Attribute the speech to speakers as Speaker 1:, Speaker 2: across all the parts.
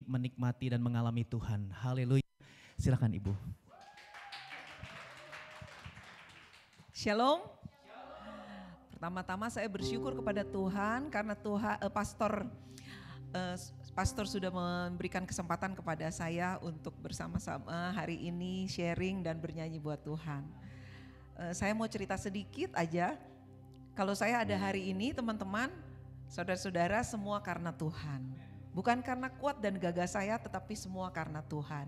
Speaker 1: menikmati dan mengalami Tuhan. Haleluya. Silakan Ibu.
Speaker 2: Shalom. Pertama-tama saya bersyukur kepada Tuhan karena pastor sudah memberikan kesempatan kepada saya untuk bersama-sama hari ini sharing dan bernyanyi buat Tuhan. Saya mau cerita sedikit aja. Kalau saya ada hari ini teman-teman, saudara-saudara, semua karena Tuhan. Bukan karena kuat dan gagah saya, tetapi semua karena Tuhan.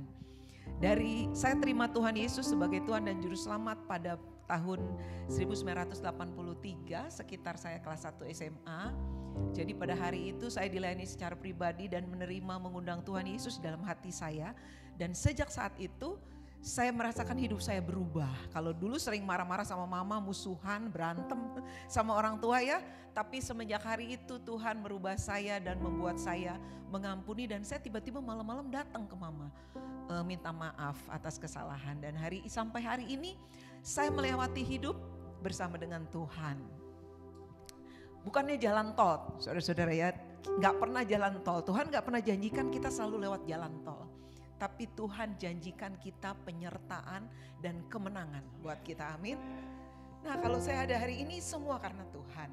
Speaker 2: Saya terima Tuhan Yesus sebagai Tuhan dan Juru Selamat pada tahun 1983, sekitar saya kelas 1 SMA. Jadi pada hari itu saya dilayani secara pribadi dan menerima mengundang Tuhan Yesus dalam hati saya. Dan sejak saat itu saya merasakan hidup saya berubah. Kalau dulu sering marah-marah sama mama, musuhan, berantem sama orang tua ya. Tapi semenjak hari itu Tuhan merubah saya dan membuat saya mengampuni. Dan saya tiba-tiba malam-malam datang ke mama, minta maaf atas kesalahan. Dan sampai hari ini saya melewati hidup bersama dengan Tuhan. Bukannya jalan tol, saudara-saudara ya, gak pernah jalan tol. Tuhan gak pernah janjikan kita selalu lewat jalan tol. Tapi Tuhan janjikan kita penyertaan dan kemenangan buat kita, amin. Nah kalau saya ada hari ini semua karena Tuhan.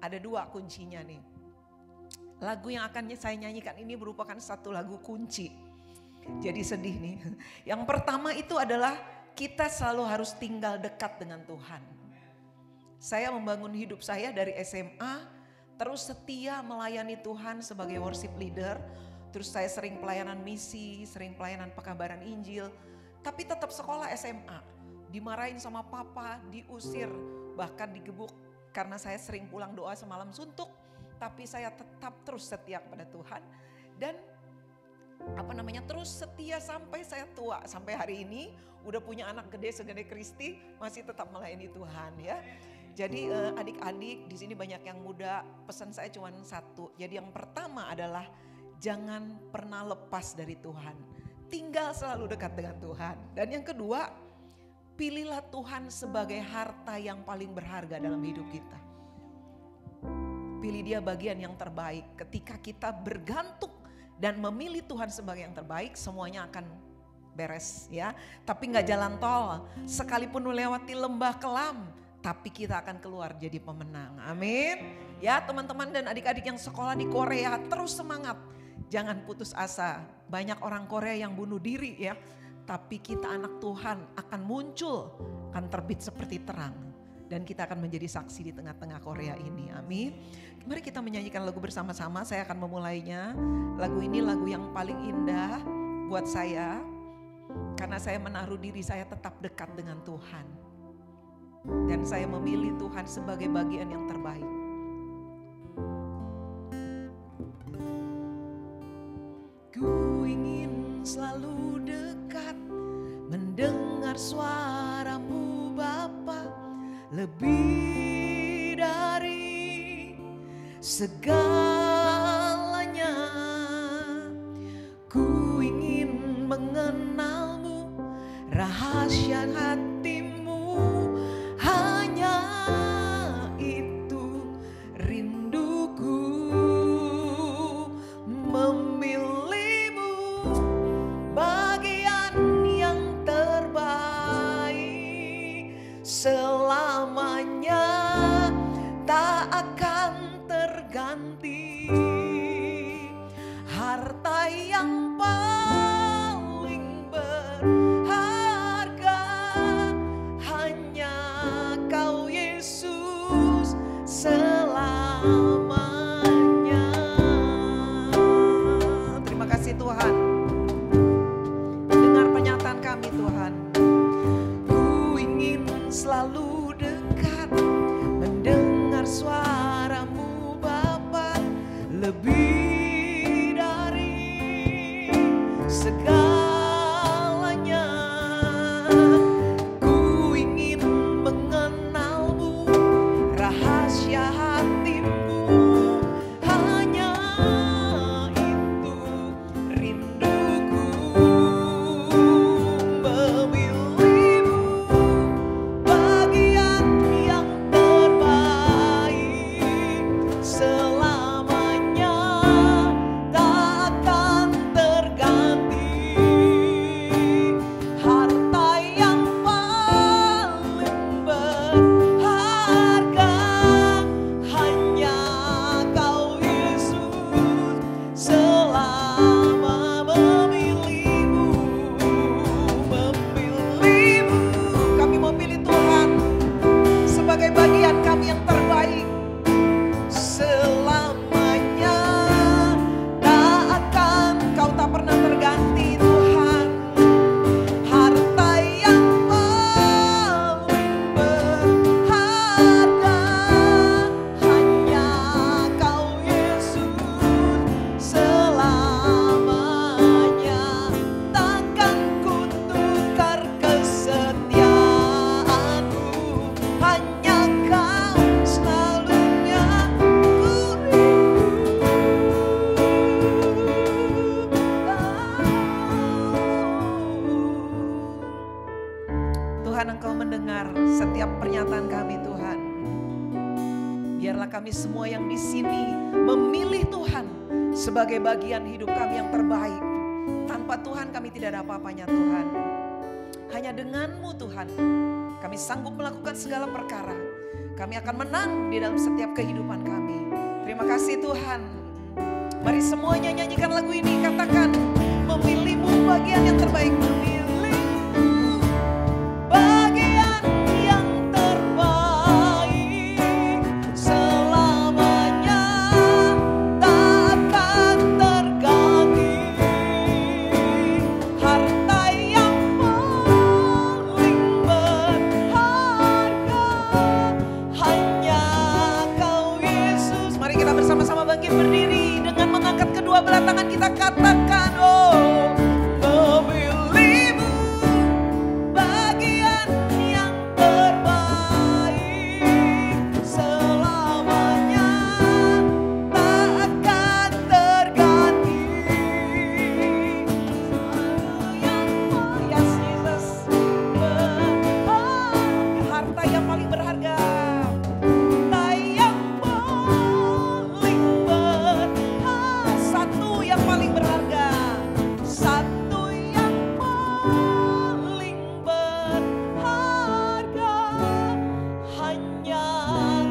Speaker 2: Ada 2 kuncinya nih. Lagu yang akan saya nyanyikan ini merupakan satu lagu kunci. Jadi sedih nih. Yang pertama itu adalah kita selalu harus tinggal dekat dengan Tuhan. Saya membangun hidup saya dari SMA, terus setia melayani Tuhan sebagai worship leader. Terus saya sering pelayanan misi, sering pelayanan pekabaran Injil. Tapi tetap sekolah SMA, dimarahin sama papa, diusir, bahkan digebuk. Karena saya sering pulang doa semalam suntuk. Tapi saya tetap terus setia kepada Tuhan. Dan terus setia sampai saya tua. Sampai hari ini udah punya anak gede segede Kristi, masih tetap melayani Tuhan ya. Jadi adik-adik di sini banyak yang muda, pesan saya cuma satu. Jadi yang pertama adalah jangan pernah lepas dari Tuhan. Tinggal selalu dekat dengan Tuhan. Dan yang kedua, pilihlah Tuhan sebagai harta yang paling berharga dalam hidup kita. Pilih dia bagian yang terbaik. Ketika kita bergantung dan memilih Tuhan sebagai yang terbaik, semuanya akan beres ya. Tapi gak jalan tol, sekalipun melewati lembah kelam, tapi kita akan keluar jadi pemenang, amin. Ya teman-teman dan adik-adik yang sekolah di Korea, terus semangat, jangan putus asa. Banyak orang Korea yang bunuh diri ya, tapi kita anak Tuhan akan muncul, akan terbit seperti terang. Dan kita akan menjadi saksi di tengah-tengah Korea ini, amin. Mari kita menyanyikan lagu bersama-sama, saya akan memulainya. Lagu ini lagu yang paling indah buat saya, karena saya menaruh diri saya tetap dekat dengan Tuhan. Dan saya memilih Tuhan sebagai bagian yang terbaik. Ku ingin selalu dekat, mendengar suaramu Bapa, lebih dari segalanya. Ku ingin mengenalmu, rahasia hatimu, hanya itu rinduku, memilihmu bagian yang terbaik, selamanya tak akan terganti. Harta yang paling berharga hanya Kau Yesus selamanya. Terima kasih Tuhan. Dengar penyataan kami Tuhan. Ku ingin selalu dekat, mendengar suaramu Bapa, lebih dari segalanya. Ku ingin mengenalmu, rahasia hatimu, hanya itu rinduku, memilihmu bagian yang terbaik, selamanya tak akan setiap pernyataan kami Tuhan. Biarlah kami semua yang di sini memilih Tuhan sebagai bagian hidup kami yang terbaik. Tanpa Tuhan kami tidak ada apa-apanya Tuhan. Hanya denganmu Tuhan kami sanggup melakukan segala perkara. Kami akan menang di dalam setiap kehidupan kami. Terima kasih Tuhan. Mari semuanya nyanyikan lagu ini, katakan memilihmu bagian yang terbaik. Memilihmu bagian yang terbaik, selamanya takkan terganti. Harta yang paling berharga hanya Kau Yesus. Mari kita bersama-sama bangkit berdiri dengan mengangkat kedua belah tangan, kita katakan oh, memilihmu bagian yang terbaik, selamanya takkan terganti. Yes, Jesus. Harta yang paling berharga, harta yang paling berharga, satu yang paling berharga, satu yang paling berharga, hanya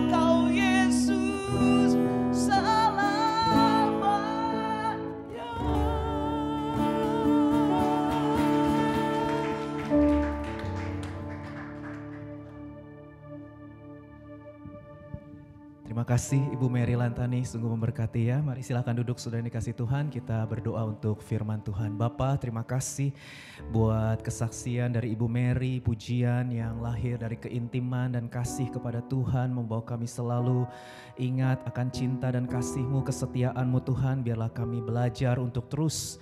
Speaker 2: Kau Yesus selamanya.
Speaker 1: Terima kasih Ibu Mary Lantani, sungguh memberkati ya. Mari silakan duduk, sudah dikasih Tuhan. Kita berdoa untuk firman Tuhan. Bapa, terima kasih buat kesaksian dari Ibu Mary, pujian yang lahir dari keintiman dan kasih kepada Tuhan, membawa kami selalu ingat akan cinta dan kasih-Mu, kesetiaan-Mu Tuhan. Biarlah kami belajar untuk terus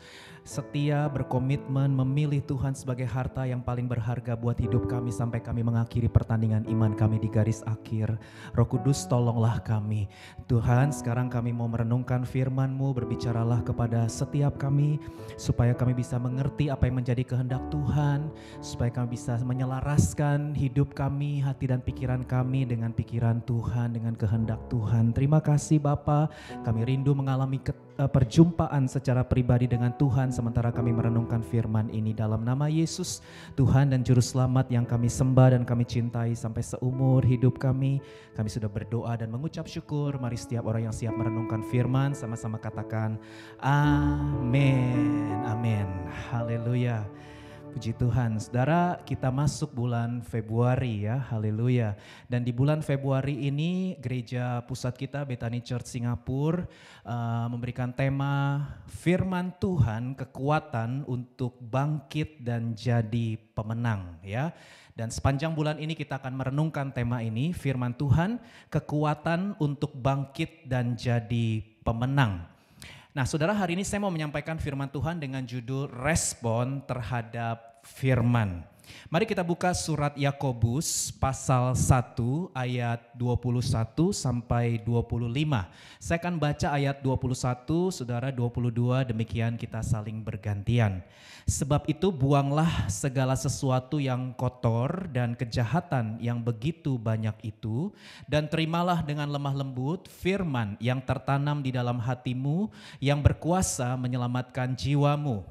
Speaker 1: setia, berkomitmen, memilih Tuhan sebagai harta yang paling berharga buat hidup kami sampai kami mengakhiri pertandingan iman kami di garis akhir. Roh Kudus, tolonglah kami. Tuhan, sekarang kami mau merenungkan firman-Mu, berbicaralah kepada setiap kami supaya kami bisa mengerti apa yang menjadi kehendak Tuhan, supaya kami bisa menyelaraskan hidup kami, hati dan pikiran kami dengan pikiran Tuhan, dengan kehendak Tuhan. Terima kasih Bapa, kami rindu mengalami perjumpaan secara pribadi dengan Tuhan sementara kami merenungkan firman ini dalam nama Yesus, Tuhan dan Juru Selamat yang kami sembah dan kami cintai sampai seumur hidup kami. Kami sudah berdoa dan mengucap syukur. Mari setiap orang yang siap merenungkan firman sama-sama katakan amin, amin, haleluya. Puji Tuhan, saudara, kita masuk bulan Februari ya, haleluya. Dan di bulan Februari ini gereja pusat kita Bethany Church Singapura memberikan tema firman Tuhan, kekuatan untuk bangkit dan jadi pemenang ya. Dan sepanjang bulan ini kita akan merenungkan tema ini, firman Tuhan, kekuatan untuk bangkit dan jadi pemenang. Nah saudara, hari ini saya mau menyampaikan firman Tuhan dengan judul respon terhadap firman. Mari kita buka surat Yakobus pasal 1 ayat 21 sampai 25. Saya akan baca ayat 21, saudara 22, demikian kita saling bergantian. Sebab itu buanglah segala sesuatu yang kotor dan kejahatan yang begitu banyak itu, dan terimalah dengan lemah lembut firman yang tertanam di dalam hatimu yang berkuasa menyelamatkan jiwamu.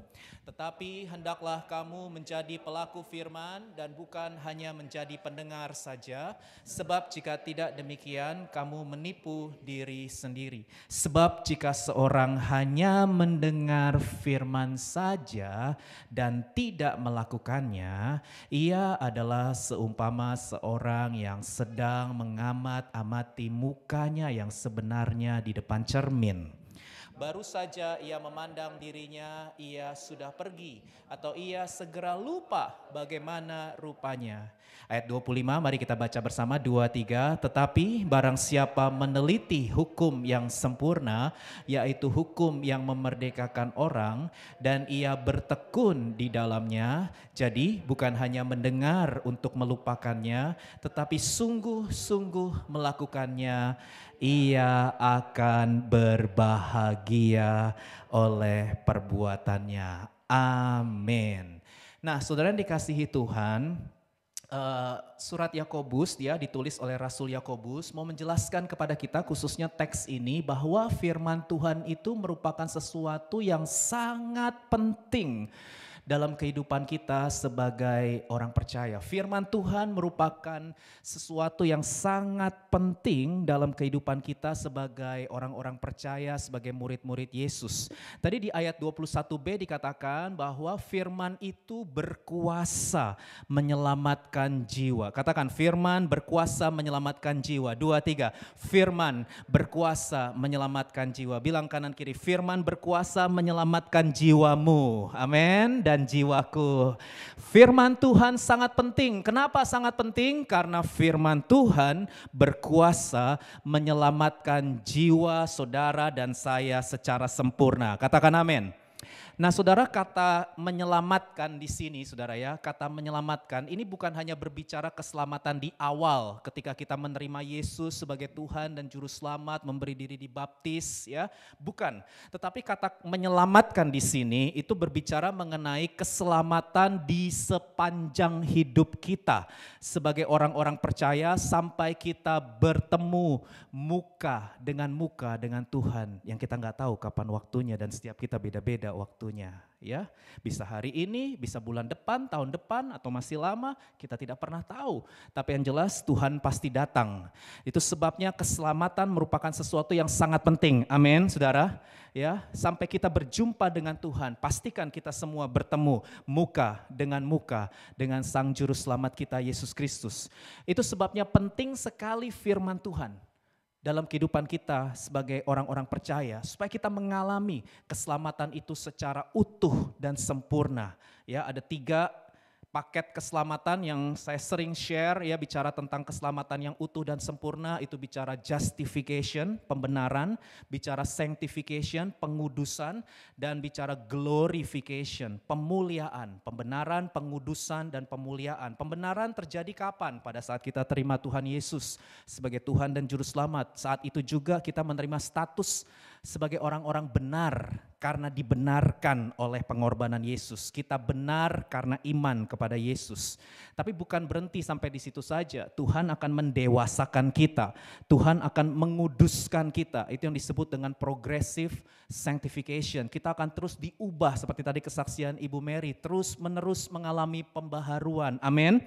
Speaker 1: Tetapi hendaklah kamu menjadi pelaku firman dan bukan hanya menjadi pendengar saja, sebab jika tidak demikian kamu menipu diri sendiri. Sebab jika seorang hanya mendengar firman saja dan tidak melakukannya, ia adalah seumpama seorang yang sedang mengamat-amati mukanya yang sebenarnya di depan cermin. Baru saja ia memandang dirinya, ia sudah pergi, atau ia segera lupa bagaimana rupanya. Ayat 25, mari kita baca bersama, 2-3. Tetapi barang siapa meneliti hukum yang sempurna, yaitu hukum yang memerdekakan orang, dan ia bertekun di dalamnya, jadi bukan hanya mendengar untuk melupakannya, tetapi sungguh-sungguh melakukannya, ia akan berbahagia oleh perbuatannya. Amin. Nah, saudara yang dikasihi Tuhan, surat Yakobus, ya, ditulis oleh Rasul Yakobus, mau menjelaskan kepada kita khususnya teks ini bahwa firman Tuhan itu merupakan sesuatu yang sangat penting dalam kehidupan kita sebagai orang percaya. Firman Tuhan merupakan sesuatu yang sangat penting dalam kehidupan kita sebagai orang-orang percaya, sebagai murid-murid Yesus. Tadi di ayat 21b dikatakan bahwa firman itu berkuasa menyelamatkan jiwa. Katakan, firman berkuasa menyelamatkan jiwa. 2, 3. Firman berkuasa menyelamatkan jiwa. Bilang kanan kiri, firman berkuasa menyelamatkan jiwamu. Amin. Dan jiwaku. Firman Tuhan sangat penting. Kenapa sangat penting? Karena firman Tuhan berkuasa menyelamatkan jiwa saudara dan saya secara sempurna. Katakan amin. Nah, saudara, kata menyelamatkan di sini, saudara ya, kata menyelamatkan ini bukan hanya berbicara keselamatan di awal ketika kita menerima Yesus sebagai Tuhan dan Juru Selamat, memberi diri dibaptis, ya, bukan. Tetapi kata menyelamatkan di sini itu berbicara mengenai keselamatan di sepanjang hidup kita sebagai orang-orang percaya sampai kita bertemu muka dengan Tuhan yang kita nggak tahu kapan waktunya dan setiap kita beda-beda waktunya, ya. Bisa hari ini, bisa bulan depan, tahun depan, atau masih lama, kita tidak pernah tahu. Tapi yang jelas Tuhan pasti datang. Itu sebabnya keselamatan merupakan sesuatu yang sangat penting. Amin, saudara. Ya, sampai kita berjumpa dengan Tuhan, pastikan kita semua bertemu muka dengan Sang Juru Selamat kita Yesus Kristus. Itu sebabnya penting sekali firman Tuhan dalam kehidupan kita sebagai orang-orang percaya, supaya kita mengalami keselamatan itu secara utuh dan sempurna. Ya, ada 3 paket keselamatan yang saya sering share, ya, bicara tentang keselamatan yang utuh dan sempurna. Itu bicara justification, pembenaran, bicara sanctification, pengudusan, dan bicara glorification, pemuliaan. Pembenaran, pengudusan, dan pemuliaan. Pembenaran terjadi kapan? Pada saat kita terima Tuhan Yesus sebagai Tuhan dan Juru Selamat. Saat itu juga kita menerima status sebagai orang-orang benar karena dibenarkan oleh pengorbanan Yesus. Kita benar karena iman kepada Yesus. Tapi bukan berhenti sampai di situ saja. Tuhan akan mendewasakan kita. Tuhan akan menguduskan kita. Itu yang disebut dengan progressive sanctification. Kita akan terus diubah seperti tadi kesaksian Ibu Mary. Terus menerus mengalami pembaharuan. Amin.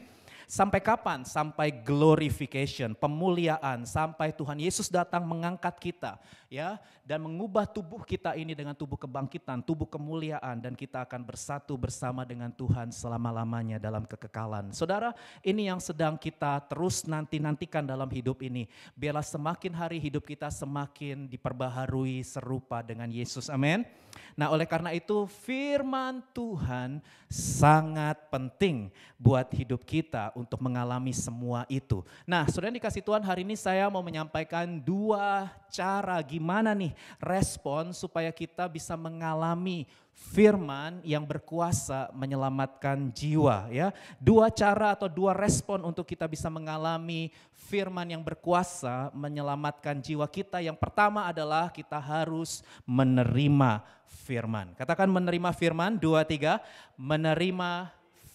Speaker 1: Sampai kapan? Sampai glorification, pemuliaan, sampai Tuhan Yesus datang mengangkat kita, ya, dan mengubah tubuh kita ini dengan tubuh kebangkitan, tubuh kemuliaan, dan kita akan bersatu bersama dengan Tuhan selama-lamanya dalam kekekalan. Saudara, ini yang sedang kita terus nantikan dalam hidup ini. Biarlah semakin hari hidup kita semakin diperbaharui serupa dengan Yesus. Amin. Nah, oleh karena itu firman Tuhan sangat penting buat hidup kita untuk mengalami semua itu. Nah, saudara dikasih Tuhan, hari ini saya mau menyampaikan 2 cara gimana nih respon supaya kita bisa mengalami firman yang berkuasa menyelamatkan jiwa, ya. 2 cara atau 2 respon untuk kita bisa mengalami firman yang berkuasa menyelamatkan jiwa kita. Yang pertama adalah kita harus menerima firman. Katakan menerima firman. 2, 3. Menerima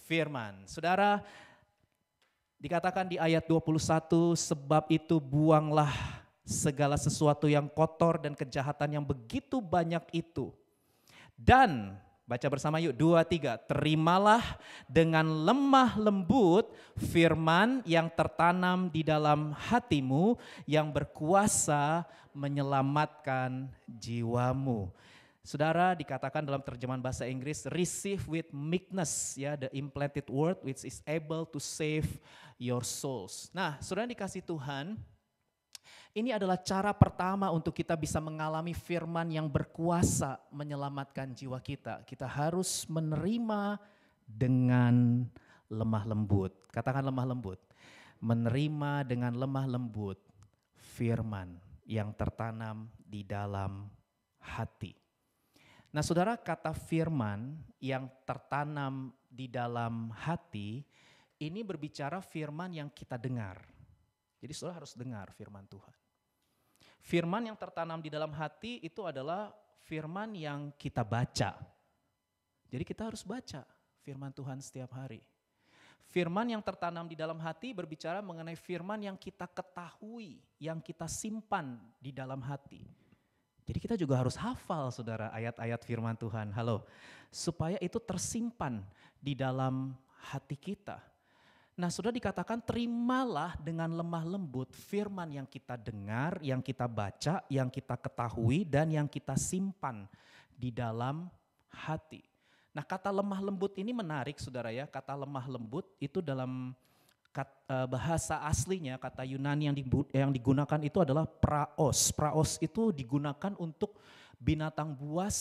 Speaker 1: firman. Saudara, dikatakan di ayat 21, sebab itu buanglah segala sesuatu yang kotor dan kejahatan yang begitu banyak itu. Dan, baca bersama yuk, 2, 3. Terimalah dengan lemah lembut firman yang tertanam di dalam hatimu yang berkuasa menyelamatkan jiwamu. Saudara, dikatakan dalam terjemahan bahasa Inggris, receive with meekness, ya, the implanted word which is able to save your souls. Nah, saudara dikasih Tuhan, ini adalah cara pertama untuk kita bisa mengalami firman yang berkuasa menyelamatkan jiwa kita. Kita harus menerima dengan lemah lembut. Katakan lemah lembut. Menerima dengan lemah lembut firman yang tertanam di dalam hati. Nah, saudara, kata firman yang tertanam di dalam hati ini berbicara firman yang kita dengar. Jadi saudara harus dengar firman Tuhan. Firman yang tertanam di dalam hati itu adalah firman yang kita baca. Jadi kita harus baca firman Tuhan setiap hari. Firman yang tertanam di dalam hati berbicara mengenai firman yang kita ketahui, yang kita simpan di dalam hati. Jadi kita juga harus hafal saudara ayat-ayat firman Tuhan, halo. Supaya itu tersimpan di dalam hati kita. Nah sudah dikatakan terimalah dengan lemah lembut firman yang kita dengar, yang kita baca, yang kita ketahui dan yang kita simpan di dalam hati. Nah kata lemah lembut ini menarik saudara ya, kata lemah lembut itu dalam bahasa aslinya kata Yunani yang digunakan itu adalah praos. Praos itu digunakan untuk binatang buas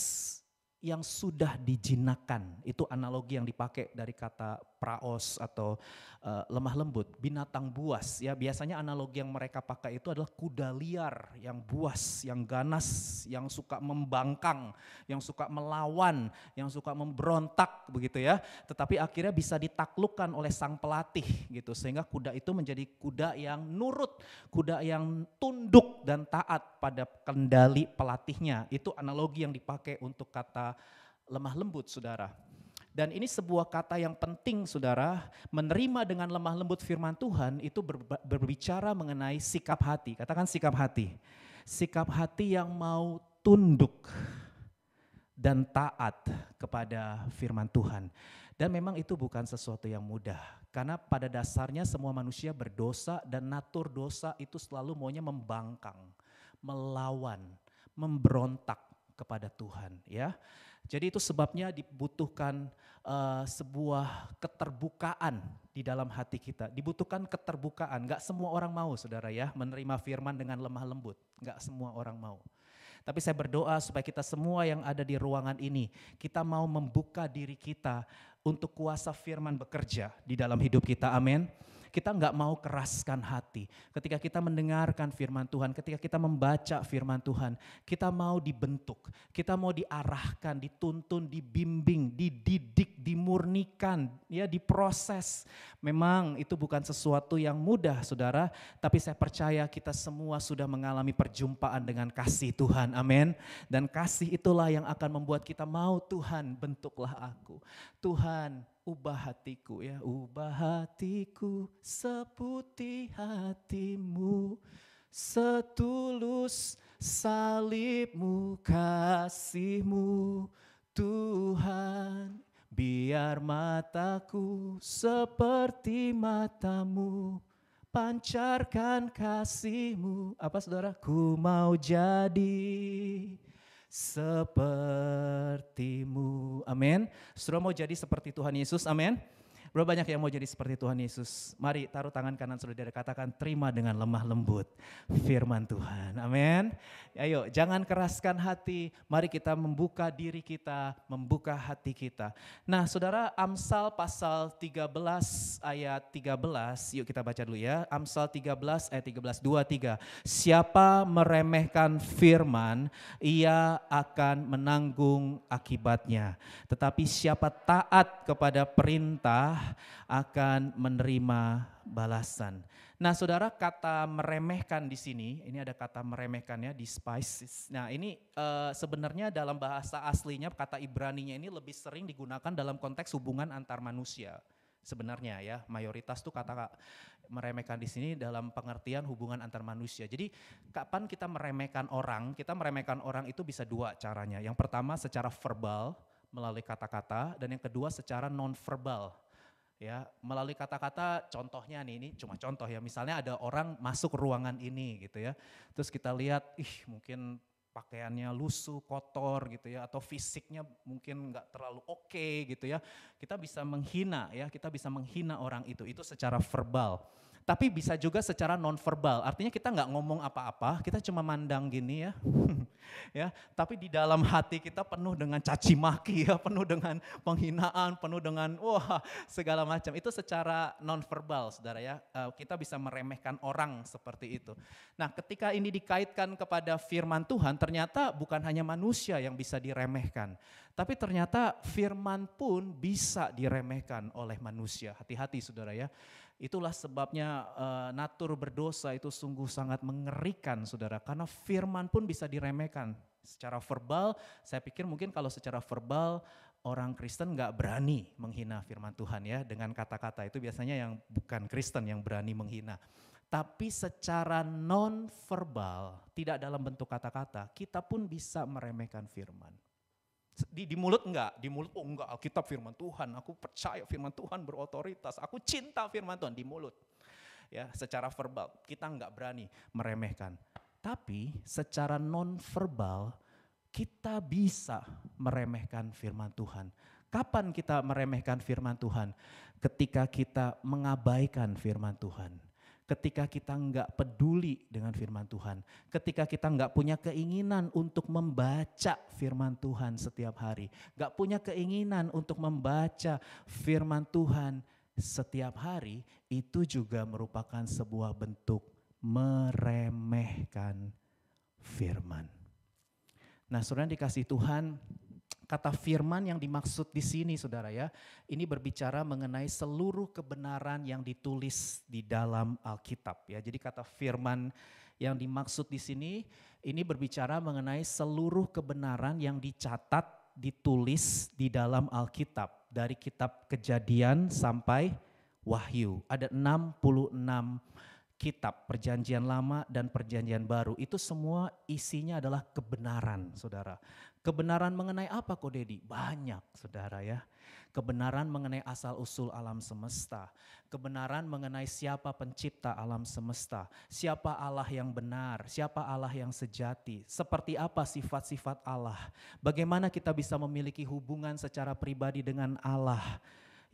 Speaker 1: yang sudah dijinakkan. Itu analogi yang dipakai dari kata praos atau lemah lembut, binatang buas ya. Biasanya analogi yang mereka pakai itu adalah kuda liar yang buas, yang ganas, yang suka membangkang, yang suka melawan, yang suka memberontak begitu ya. Tetapi akhirnya bisa ditaklukkan oleh sang pelatih gitu, sehingga kuda itu menjadi kuda yang nurut, kuda yang tunduk dan taat pada kendali pelatihnya. Itu analogi yang dipakai untuk kata lemah lembut saudara. Dan ini sebuah kata yang penting saudara, menerima dengan lemah lembut firman Tuhan itu berbicara mengenai sikap hati. Katakan sikap hati. Sikap hati yang mau tunduk dan taat kepada firman Tuhan. Dan memang itu bukan sesuatu yang mudah. Karena pada dasarnya semua manusia berdosa dan natur dosa itu selalu maunya membangkang, melawan, memberontak kepada Tuhan ya. Jadi itu sebabnya dibutuhkan sebuah keterbukaan di dalam hati kita. Dibutuhkan keterbukaan, gak semua orang mau saudara ya menerima firman dengan lemah lembut. Gak semua orang mau. Tapi saya berdoa supaya kita semua yang ada di ruangan ini, kita mau membuka diri kita untuk kuasa firman bekerja di dalam hidup kita, amin. Kita nggak mau keraskan hati. Ketika kita mendengarkan firman Tuhan, ketika kita membaca firman Tuhan, kita mau dibentuk, kita mau diarahkan, dituntun, dibimbing, dididik, dimurnikan, ya diproses. Memang itu bukan sesuatu yang mudah saudara, tapi saya percaya kita semua sudah mengalami perjumpaan dengan kasih Tuhan, amin. Dan kasih itulah yang akan membuat kita mau, Tuhan bentuklah aku. Tuhan ubah hatiku ya, ubah hatiku seputih hatimu, setulus salibmu, kasihmu Tuhan. Biar mataku seperti matamu, pancarkan kasihmu. Apa saudara? Ku mau jadi sepertimu, amin. Saudara mau jadi seperti Tuhan Yesus, amin. Berapa banyak yang mau jadi seperti Tuhan Yesus? Mari taruh tangan kanan saudara, katakan terima dengan lemah lembut firman Tuhan, amin. Ayo jangan keraskan hati, mari kita membuka diri kita, membuka hati kita. Nah saudara, Amsal pasal 13 ayat 13, yuk kita baca dulu ya. Amsal 13 ayat 13, 2, 3. Siapa meremehkan firman, ia akan menanggung akibatnya. Tetapi siapa taat kepada perintah, akan menerima balasan. Nah saudara, kata meremehkan di sini, ini ada kata meremehkan ya, despise. Nah ini sebenarnya dalam bahasa aslinya kata Ibraninya ini lebih sering digunakan dalam konteks hubungan antar manusia. Sebenarnya ya, mayoritas tuh kata meremehkan di sini dalam pengertian hubungan antar manusia. Jadi kapan kita meremehkan orang? Kita meremehkan orang itu bisa dua caranya. Yang pertama secara verbal melalui kata-kata, dan yang kedua secara non-verbal. Ya, melalui kata-kata, contohnya nih, ini cuma contoh ya, misalnya ada orang masuk ruangan ini gitu ya, terus kita lihat, mungkin pakaiannya lusuh, kotor gitu ya, atau fisiknya mungkin nggak terlalu oke gitu ya, kita bisa menghina ya, kita bisa menghina orang itu secara verbal. Tapi bisa juga secara non-verbal, artinya kita nggak ngomong apa-apa, kita cuma mandang gini ya, ya. Tapi di dalam hati kita penuh dengan caci maki ya, penuh dengan penghinaan, penuh dengan wah segala macam. Itu secara non-verbal saudara ya, kita bisa meremehkan orang seperti itu. Nah ketika ini dikaitkan kepada firman Tuhan, ternyata bukan hanya manusia yang bisa diremehkan. Tapi ternyata firman pun bisa diremehkan oleh manusia, hati-hati saudara ya. Itulah sebabnya natur berdosa itu sungguh sangat mengerikan saudara, karena firman pun bisa diremehkan secara verbal. Saya pikir mungkin kalau secara verbal orang Kristen nggak berani menghina firman Tuhan ya dengan kata-kata. Itu biasanya yang bukan Kristen yang berani menghina. Tapi secara non-verbal, tidak dalam bentuk kata-kata, kita pun bisa meremehkan firman. Di mulut enggak, di mulut enggak, Alkitab firman Tuhan, aku percaya firman Tuhan berotoritas, aku cinta firman Tuhan, di mulut. Ya, secara verbal kita enggak berani meremehkan. Tapi secara non-verbal kita bisa meremehkan firman Tuhan. Kapan kita meremehkan firman Tuhan? Ketika kita mengabaikan firman Tuhan. Ketika kita enggak peduli dengan firman Tuhan, ketika kita enggak punya keinginan untuk membaca firman Tuhan setiap hari, enggak punya keinginan untuk membaca firman Tuhan setiap hari, itu juga merupakan sebuah bentuk meremehkan firman. Nah, saudara dikasih Tuhan, kata firman yang dimaksud di sini saudara ya, ini berbicara mengenai seluruh kebenaran yang ditulis di dalam Alkitab ya. Jadi kata firman yang dimaksud di sini, ini berbicara mengenai seluruh kebenaran yang dicatat, ditulis di dalam Alkitab. Dari kitab Kejadian sampai Wahyu, ada 66 kitab, perjanjian lama dan perjanjian baru. Itu semua isinya adalah kebenaran saudara. Kebenaran mengenai apa kok Dedi? Banyak saudara ya. Kebenaran mengenai asal usul alam semesta. Kebenaran mengenai siapa pencipta alam semesta. Siapa Allah yang benar, siapa Allah yang sejati. Seperti apa sifat-sifat Allah. Bagaimana kita bisa memiliki hubungan secara pribadi dengan Allah.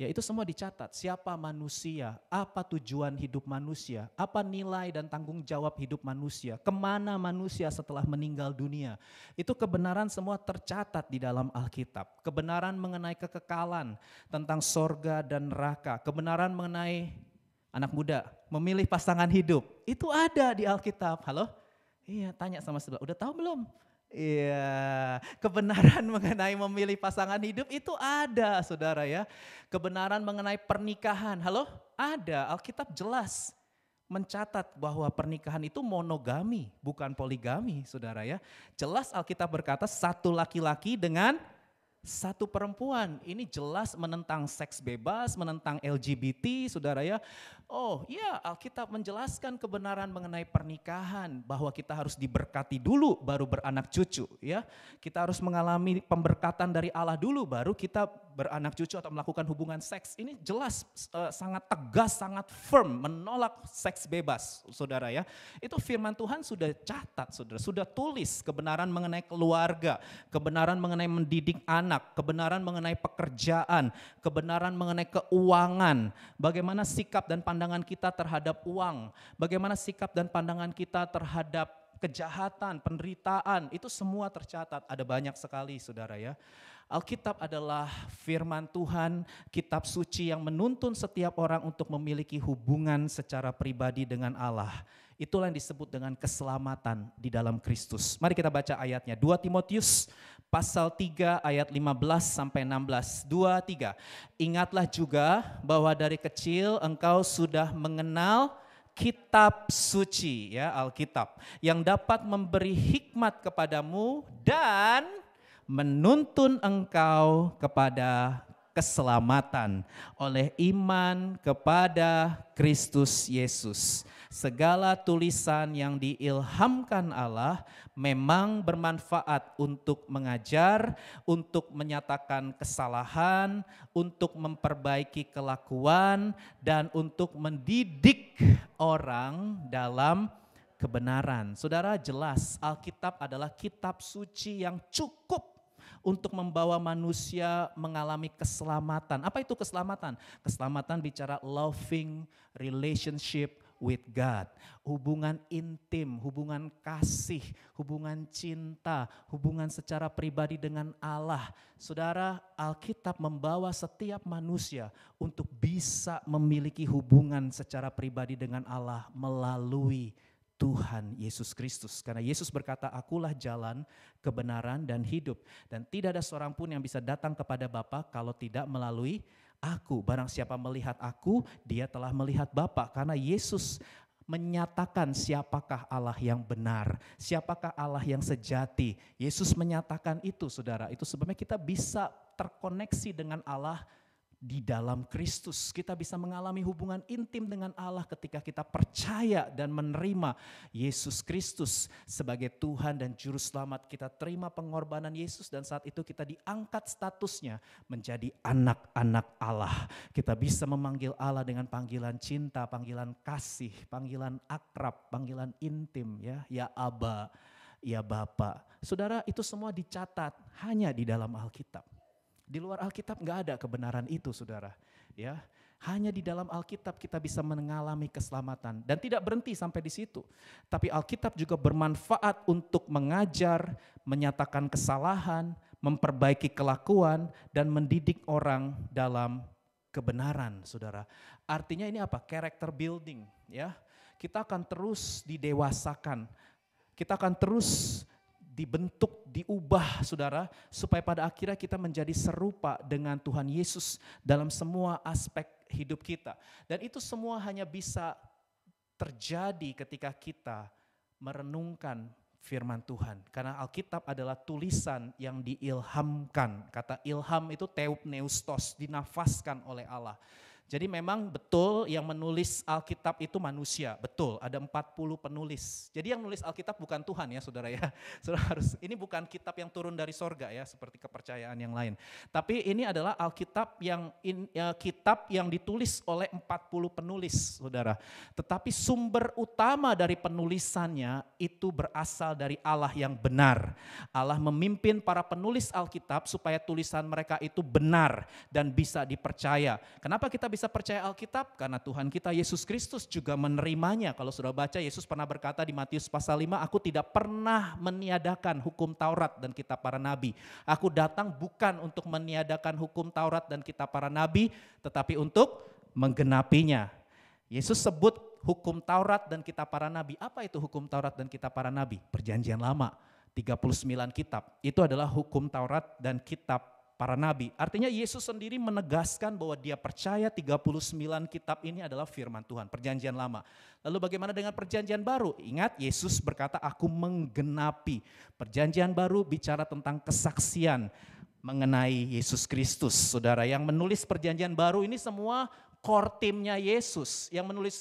Speaker 1: Ya itu semua dicatat, siapa manusia, apa tujuan hidup manusia, apa nilai dan tanggung jawab hidup manusia, kemana manusia setelah meninggal dunia. Itu kebenaran semua tercatat di dalam Alkitab. Kebenaran mengenai kekekalan, tentang sorga dan neraka, kebenaran mengenai anak muda, memilih pasangan hidup, itu ada di Alkitab. Halo? Iya, tanya sama sebelah, udah tahu belum? Iya, kebenaran mengenai memilih pasangan hidup itu ada saudara ya. Kebenaran mengenai pernikahan, halo? Ada, Alkitab jelas mencatat bahwa pernikahan itu monogami, bukan poligami saudara ya. Jelas Alkitab berkata satu laki-laki dengan satu perempuan. Ini jelas menentang seks bebas, menentang LGBT saudara ya. Oh iya, Alkitab menjelaskan kebenaran mengenai pernikahan, bahwa kita harus diberkati dulu baru beranak cucu ya. Kita harus mengalami pemberkatan dari Allah dulu baru kita beranak cucu atau melakukan hubungan seks. Ini jelas sangat tegas, sangat firm menolak seks bebas saudara ya. Itu firman Tuhan sudah catat saudara, sudah tulis kebenaran mengenai keluarga, kebenaran mengenai mendidik anak, kebenaran mengenai pekerjaan, kebenaran mengenai keuangan, bagaimana sikap dan pandangan kita terhadap uang, bagaimana sikap dan pandangan kita terhadap kejahatan, penderitaan, itu semua tercatat, ada banyak sekali saudara ya. Alkitab adalah firman Tuhan, kitab suci yang menuntun setiap orang untuk memiliki hubungan secara pribadi dengan Allah. Itulah yang disebut dengan keselamatan di dalam Kristus. Mari kita baca ayatnya, 2 Timotius pasal 3 ayat 15 sampai 16. 2, 3. Ingatlah juga bahwa dari kecil engkau sudah mengenal kitab suci ya, Alkitab, yang dapat memberi hikmat kepadamu dan menuntun engkau kepada keselamatan oleh iman kepada Kristus Yesus. Segala tulisan yang diilhamkan Allah memang bermanfaat untuk mengajar, untuk menyatakan kesalahan, untuk memperbaiki kelakuan, dan untuk mendidik orang dalam kebenaran. Saudara, jelas Alkitab adalah kitab suci yang cukup untuk membawa manusia mengalami keselamatan. Apa itu keselamatan? Keselamatan bicara loving relationship with God. Hubungan intim, hubungan kasih, hubungan cinta, hubungan secara pribadi dengan Allah. Saudara, Alkitab membawa setiap manusia untuk bisa memiliki hubungan secara pribadi dengan Allah melalui Tuhan Yesus Kristus. Karena Yesus berkata, akulah jalan, kebenaran, dan hidup. Dan tidak ada seorang pun yang bisa datang kepada Bapa kalau tidak melalui aku. Barang siapa melihat aku, dia telah melihat Bapa. Karena Yesus menyatakan siapakah Allah yang benar, siapakah Allah yang sejati. Yesus menyatakan itu, saudara. Itu sebabnya kita bisa terkoneksi dengan Allah di dalam Kristus. Kita bisa mengalami hubungan intim dengan Allah ketika kita percaya dan menerima Yesus Kristus sebagai Tuhan dan Juru Selamat. Kita terima pengorbanan Yesus dan saat itu kita diangkat statusnya menjadi anak-anak Allah. Kita bisa memanggil Allah dengan panggilan cinta, panggilan kasih, panggilan akrab, panggilan intim, ya Aba, ya Bapa. Saudara, itu semua dicatat hanya di dalam Alkitab. Di luar Alkitab nggak ada kebenaran itu, saudara. Ya, hanya di dalam Alkitab kita bisa mengalami keselamatan dan tidak berhenti sampai di situ. Tapi Alkitab juga bermanfaat untuk mengajar, menyatakan kesalahan, memperbaiki kelakuan dan mendidik orang dalam kebenaran, saudara. Artinya ini apa? Character building, ya. Kita akan terus didewasakan. Kita akan terus dibentuk, diubah, saudara, supaya pada akhirnya kita menjadi serupa dengan Tuhan Yesus dalam semua aspek hidup kita. Dan itu semua hanya bisa terjadi ketika kita merenungkan firman Tuhan. Karena Alkitab adalah tulisan yang diilhamkan. Kata ilham itu theopneustos, dinafaskan oleh Allah. Jadi memang betul yang menulis Alkitab itu manusia, betul ada 40 penulis. Jadi yang nulis Alkitab bukan Tuhan ya saudara ya. Saudara ini bukan kitab yang turun dari sorga ya seperti kepercayaan yang lain. Tapi ini adalah Alkitab kitab yang ditulis oleh 40 penulis saudara. Tetapi sumber utama dari penulisannya itu berasal dari Allah yang benar. Allah memimpin para penulis Alkitab supaya tulisan mereka itu benar dan bisa dipercaya. Kenapa kita bisa percaya Alkitab? Karena Tuhan kita Yesus Kristus juga menerimanya. Kalau sudah baca, Yesus pernah berkata di Matius pasal 5, aku tidak pernah meniadakan hukum Taurat dan kitab para nabi. Aku datang bukan untuk meniadakan hukum Taurat dan kitab para nabi, tetapi untuk menggenapinya. Yesus sebut hukum Taurat dan kitab para nabi. Apa itu hukum Taurat dan kitab para nabi? Perjanjian lama, 39 kitab. Itu adalah hukum Taurat dan kitab para nabi. Artinya Yesus sendiri menegaskan bahwa dia percaya 39 kitab ini adalah firman Tuhan, perjanjian lama. Lalu bagaimana dengan perjanjian baru? Ingat Yesus berkata aku menggenapi. Perjanjian baru bicara tentang kesaksian mengenai Yesus Kristus. Saudara yang menulis perjanjian baru ini semua core timnya Yesus. Yang menulis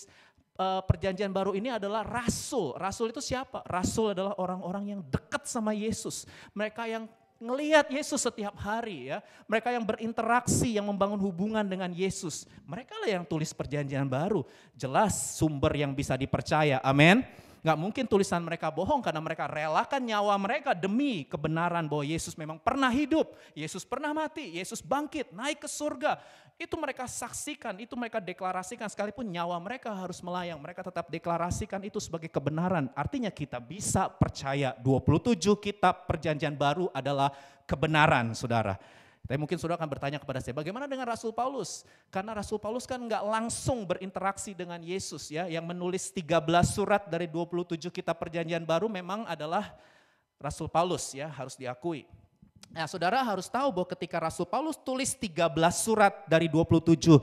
Speaker 1: perjanjian baru ini adalah rasul. Rasul itu siapa? Rasul adalah orang-orang yang dekat sama Yesus. Mereka yang ngelihat Yesus setiap hari ya. Mereka yang berinteraksi, yang membangun hubungan dengan Yesus. Mereka lah yang tulis perjanjian baru. Jelas sumber yang bisa dipercaya. Amin. Gak mungkin tulisan mereka bohong karena mereka relakan nyawa mereka demi kebenaran bahwa Yesus memang pernah hidup. Yesus pernah mati, Yesus bangkit, naik ke surga. Itu mereka saksikan, itu mereka deklarasikan sekalipun nyawa mereka harus melayang. Mereka tetap deklarasikan itu sebagai kebenaran. Artinya kita bisa percaya 27 kitab perjanjian baru adalah kebenaran saudara. Tapi mungkin saudara akan bertanya kepada saya, bagaimana dengan Rasul Paulus? Karena Rasul Paulus kan enggak langsung berinteraksi dengan Yesus ya. Yang menulis 13 surat dari 27 kitab perjanjian baru memang adalah Rasul Paulus ya, harus diakui. Nah saudara harus tahu bahwa ketika Rasul Paulus tulis 13 surat dari 27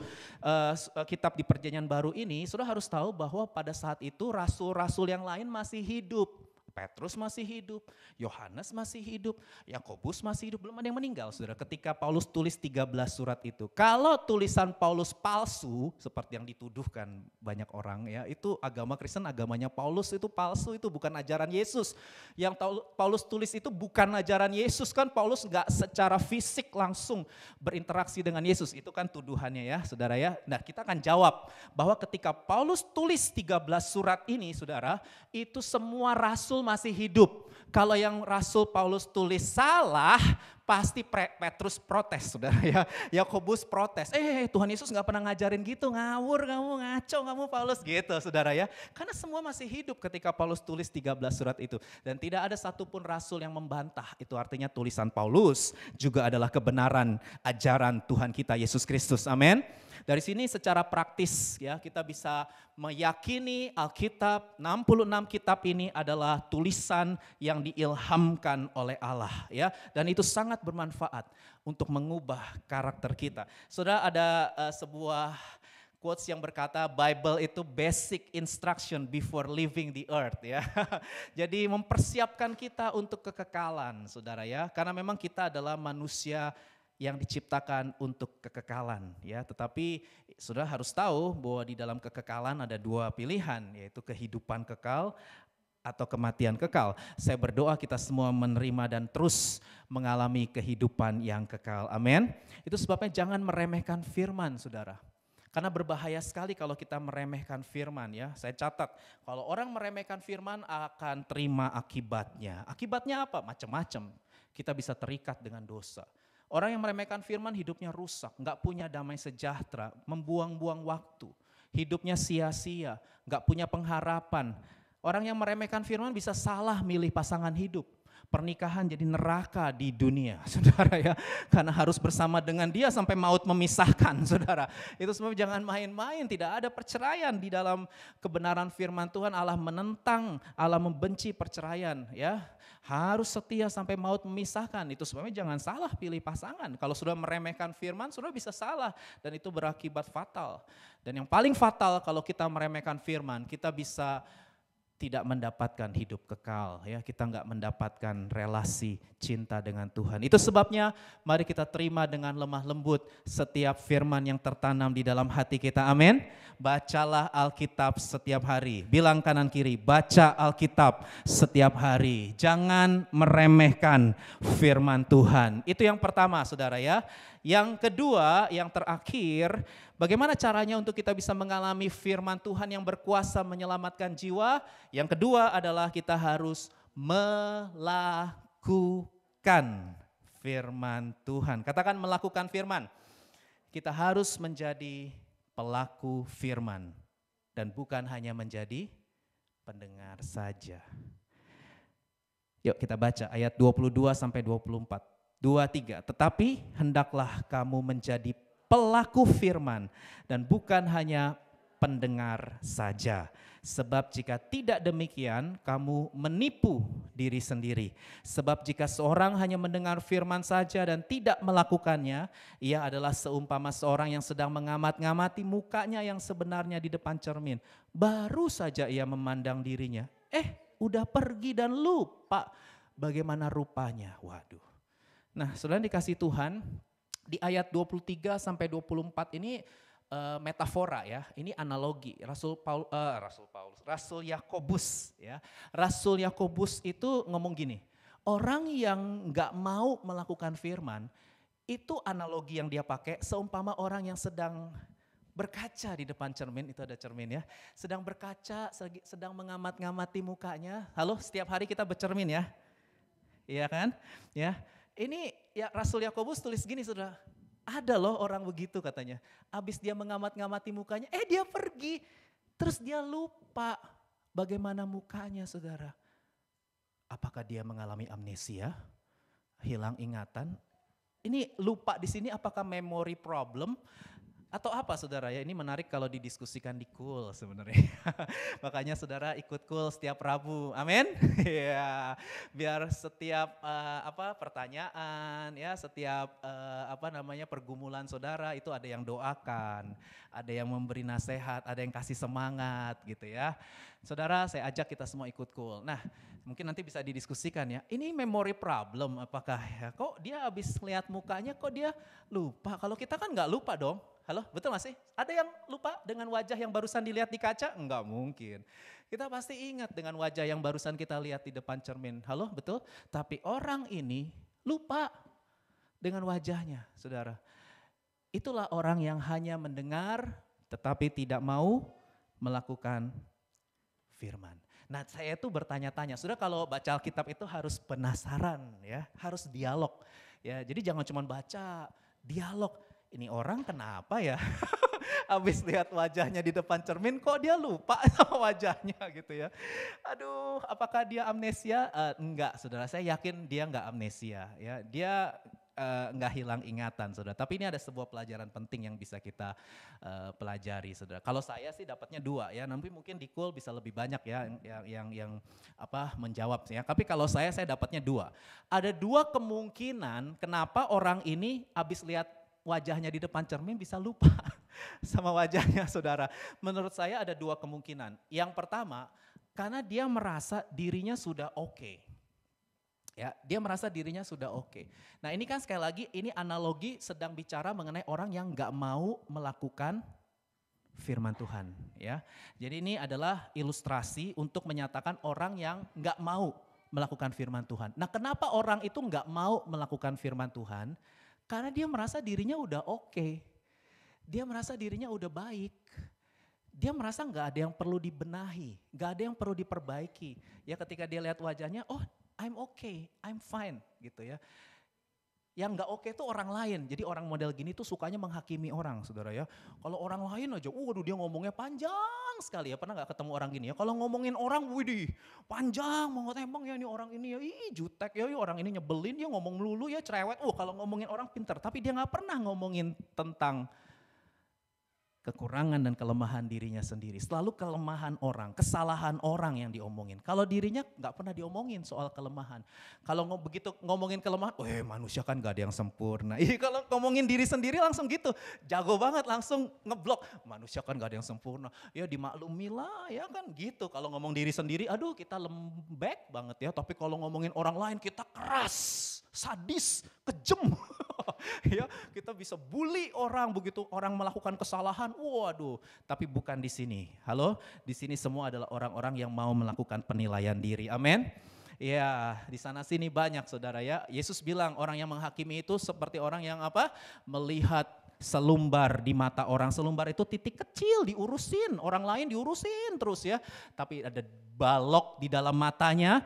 Speaker 1: kitab di perjanjian baru ini, saudara harus tahu bahwa pada saat itu rasul-rasul yang lain masih hidup. Petrus masih hidup, Yohanes masih hidup, Yakobus masih hidup, belum ada yang meninggal saudara ketika Paulus tulis 13 surat itu. Kalau tulisan Paulus palsu seperti yang dituduhkan banyak orang ya, itu agama Kristen, agamanya Paulus itu palsu, itu bukan ajaran Yesus. Yang Paulus tulis itu bukan ajaran Yesus, kan Paulus gak secara fisik langsung berinteraksi dengan Yesus, itu kan tuduhannya ya saudara ya. Nah kita akan jawab bahwa ketika Paulus tulis 13 surat ini saudara, itu semua rasul masih hidup. Kalau yang Rasul Paulus tulis salah, pasti Petrus protes, saudara ya. Yakobus protes. Tuhan Yesus nggak pernah ngajarin gitu, ngawur kamu, ngaco kamu Paulus gitu, saudara ya. Karena semua masih hidup ketika Paulus tulis 13 surat itu. Dan tidak ada satupun rasul yang membantah. Itu artinya tulisan Paulus juga adalah kebenaran ajaran Tuhan kita Yesus Kristus. Amin. Dari sini secara praktis ya kita bisa meyakini Alkitab 66 kitab ini adalah tulisan yang diilhamkan oleh Allah ya, dan itu sangat bermanfaat untuk mengubah karakter kita. Saudara ada sebuah quotes yang berkata Bible itu basic instruction before leaving the earth ya. Jadi mempersiapkan kita untuk kekekalan saudara ya. Karena memang kita adalah manusia yang diciptakan untuk kekekalan ya. Tetapi saudara harus tahu bahwa di dalam kekekalan ada dua pilihan, yaitu kehidupan kekal atau kematian kekal. Saya berdoa kita semua menerima dan terus mengalami kehidupan yang kekal. Amin. Itu sebabnya jangan meremehkan firman saudara. Karena berbahaya sekali kalau kita meremehkan firman ya. Saya catat, kalau orang meremehkan firman akan terima akibatnya. Akibatnya apa? Macam-macam. Kita bisa terikat dengan dosa. Orang yang meremehkan firman hidupnya rusak, nggak punya damai sejahtera, membuang-buang waktu. Hidupnya sia-sia, nggak punya pengharapan. Orang yang meremehkan firman bisa salah milih pasangan hidup. Pernikahan jadi neraka di dunia, saudara ya. Karena harus bersama dengan dia sampai maut memisahkan, saudara. Itu semua jangan main-main, tidak ada perceraian di dalam kebenaran firman Tuhan. Allah menentang, Allah membenci perceraian ya. Harus setia sampai maut memisahkan. Itu sebabnya jangan salah pilih pasangan. Kalau sudah meremehkan firman, sudah bisa salah dan itu berakibat fatal. Dan yang paling fatal kalau kita meremehkan firman, kita bisa tidak mendapatkan hidup kekal ya, kita nggak mendapatkan relasi cinta dengan Tuhan. Itu sebabnya mari kita terima dengan lemah lembut setiap firman yang tertanam di dalam hati kita. Amin. Bacalah Alkitab setiap hari. Bilang kanan kiri, baca Alkitab setiap hari. Jangan meremehkan firman Tuhan. Itu yang pertama saudara ya. Yang kedua, yang terakhir, bagaimana caranya untuk kita bisa mengalami firman Tuhan yang berkuasa menyelamatkan jiwa? Yang kedua adalah kita harus melakukan firman Tuhan. Katakan melakukan firman. Kita harus menjadi pelaku firman dan bukan hanya menjadi pendengar saja. Yuk kita baca ayat 22 sampai 24. 23, tetapi hendaklah kamu menjadi pelaku firman dan bukan hanya pendengar saja. Sebab jika tidak demikian, kamu menipu diri sendiri. Sebab jika seorang hanya mendengar firman saja dan tidak melakukannya, ia adalah seumpama seorang yang sedang mengamat-ngamati mukanya yang sebenarnya di depan cermin. Baru saja ia memandang dirinya, udah pergi dan lupa bagaimana rupanya. Waduh. Nah, saudara dikasih Tuhan, di ayat 23 sampai 24 ini metafora ya, ini analogi. Rasul Yakobus ya. Rasul Yakobus itu ngomong gini, orang yang nggak mau melakukan firman, itu analogi yang dia pakai seumpama orang yang sedang berkaca di depan cermin, itu ada cermin ya. Sedang berkaca, sedang mengamat-ngamati mukanya. Halo, setiap hari kita bercermin ya. Iya kan? Ya. Ini ya Rasul Yakobus tulis gini saudara, ada loh orang begitu katanya. Abis dia mengamat-ngamati mukanya, dia pergi. Terus dia lupa bagaimana mukanya saudara. Apakah dia mengalami amnesia? Hilang ingatan? Ini lupa di sini apakah memory problem? Atau apa saudara ya, ini menarik kalau didiskusikan di Cool sebenarnya. Makanya saudara ikut Cool setiap Rabu, amin. Ya, biar setiap pertanyaan ya, setiap pergumulan saudara itu ada yang doakan, ada yang memberi nasihat, ada yang kasih semangat gitu ya. Saudara, saya ajak kita semua ikut Cool. Nah, mungkin nanti bisa didiskusikan ya, ini memory problem apakah ya, kok dia habis lihat mukanya kok dia lupa. Kalau kita kan nggak lupa dong. Halo, betul gak sih? Ada yang lupa dengan wajah yang barusan dilihat di kaca? Enggak mungkin. Kita pasti ingat dengan wajah yang barusan kita lihat di depan cermin. Halo, betul? Tapi orang ini lupa dengan wajahnya, saudara. Itulah orang yang hanya mendengar tetapi tidak mau melakukan firman. Nah, saya tuh bertanya-tanya, saudara kalau baca Alkitab itu harus penasaran ya, harus dialog. Ya, jadi jangan cuma baca, dialog. Ini orang kenapa ya? Habis lihat wajahnya di depan cermin kok dia lupa sama wajahnya gitu ya. Aduh, apakah dia amnesia? Enggak, saudara. Saya yakin dia enggak amnesia ya. Dia enggak hilang ingatan, saudara. Tapi ini ada sebuah pelajaran penting yang bisa kita pelajari, saudara. Kalau saya sih dapatnya 2 ya. Nanti mungkin di Cool bisa lebih banyak ya yang menjawab ya. Tapi kalau saya dapatnya 2. Ada 2 kemungkinan kenapa orang ini habis lihat wajahnya di depan cermin bisa lupa sama wajahnya saudara. Menurut saya ada dua kemungkinan. Yang pertama, karena dia merasa dirinya sudah oke. Ya, dia merasa dirinya sudah oke. Nah ini kan sekali lagi, ini analogi sedang bicara mengenai orang yang gak mau melakukan firman Tuhan. Ya, jadi ini adalah ilustrasi untuk menyatakan orang yang gak mau melakukan firman Tuhan. Nah kenapa orang itu gak mau melakukan firman Tuhan? Karena dia merasa dirinya udah oke. Dia merasa dirinya udah baik. Dia merasa gak ada yang perlu dibenahi, gak ada yang perlu diperbaiki. Ya ketika dia lihat wajahnya, oh I'm okay, I'm fine gitu ya. Yang gak oke itu orang lain. Jadi orang model gini tuh sukanya menghakimi orang saudara ya. Kalau orang lain aja, waduh dia ngomongnya panjang sekali ya. Pernah gak ketemu orang gini ya. Kalau ngomongin orang, widih panjang banget emang ya ini orang ini ya. Ih jutek ya, orang ini nyebelin, dia ngomong melulu ya cerewet. Kalau ngomongin orang pinter, tapi dia gak pernah ngomongin tentang kekurangan dan kelemahan dirinya sendiri. Selalu kelemahan orang, kesalahan orang yang diomongin. Kalau dirinya gak pernah diomongin soal kelemahan. Kalau begitu ngomongin kelemahan, manusia kan gak ada yang sempurna. Kalau ngomongin diri sendiri langsung gitu, jago banget langsung ngeblok. Manusia kan gak ada yang sempurna, ya dimaklumilah ya kan gitu. Kalau ngomong diri sendiri, aduh kita lembek banget ya. Tapi kalau ngomongin orang lain kita keras, sadis, kejem. Ya, kita bisa bully orang begitu orang melakukan kesalahan. Waduh, tapi bukan di sini. Halo, di sini semua adalah orang-orang yang mau melakukan penilaian diri. Amin. Ya, di sana sini banyak saudara ya. Yesus bilang orang yang menghakimi itu seperti orang yang apa? Melihat selumbar di mata orang. Selumbar itu titik kecil diurusin, orang lain diurusin terus ya. Tapi ada balok di dalam matanya,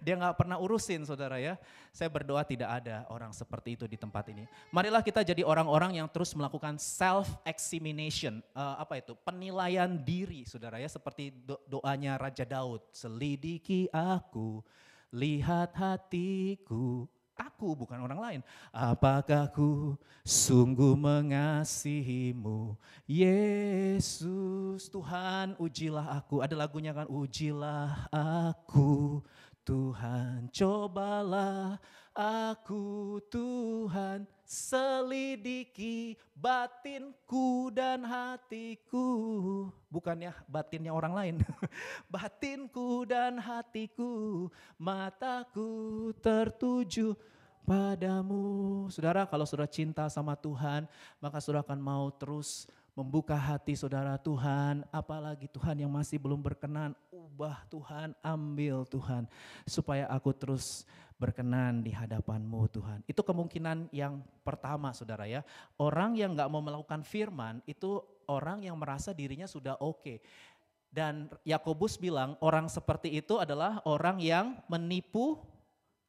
Speaker 1: dia gak pernah urusin saudara ya. Saya berdoa tidak ada orang seperti itu di tempat ini. Marilah kita jadi orang-orang yang terus melakukan self-examination. Penilaian diri saudara ya. Seperti doanya Raja Daud. Selidiki aku, lihat hatiku. Aku bukan orang lain. Apakah ku sungguh mengasihimu Yesus. Tuhan ujilah aku. Ada lagunya kan, ujilah aku Tuhan, cobalah aku Tuhan, selidiki batinku dan hatiku. Bukannya batinnya orang lain, batinku dan hatiku, mataku tertuju padamu. Saudara, kalau saudara cinta sama Tuhan, maka saudara akan mau terus membuka hati saudara. Tuhan, apalagi Tuhan yang masih belum berkenan, ubah Tuhan, ambil Tuhan, supaya aku terus berkenan di hadapan-Mu Tuhan. Itu kemungkinan yang pertama saudara ya. Orang yang gak mau melakukan firman itu orang yang merasa dirinya sudah oke. Dan Yakobus bilang orang seperti itu adalah orang yang menipu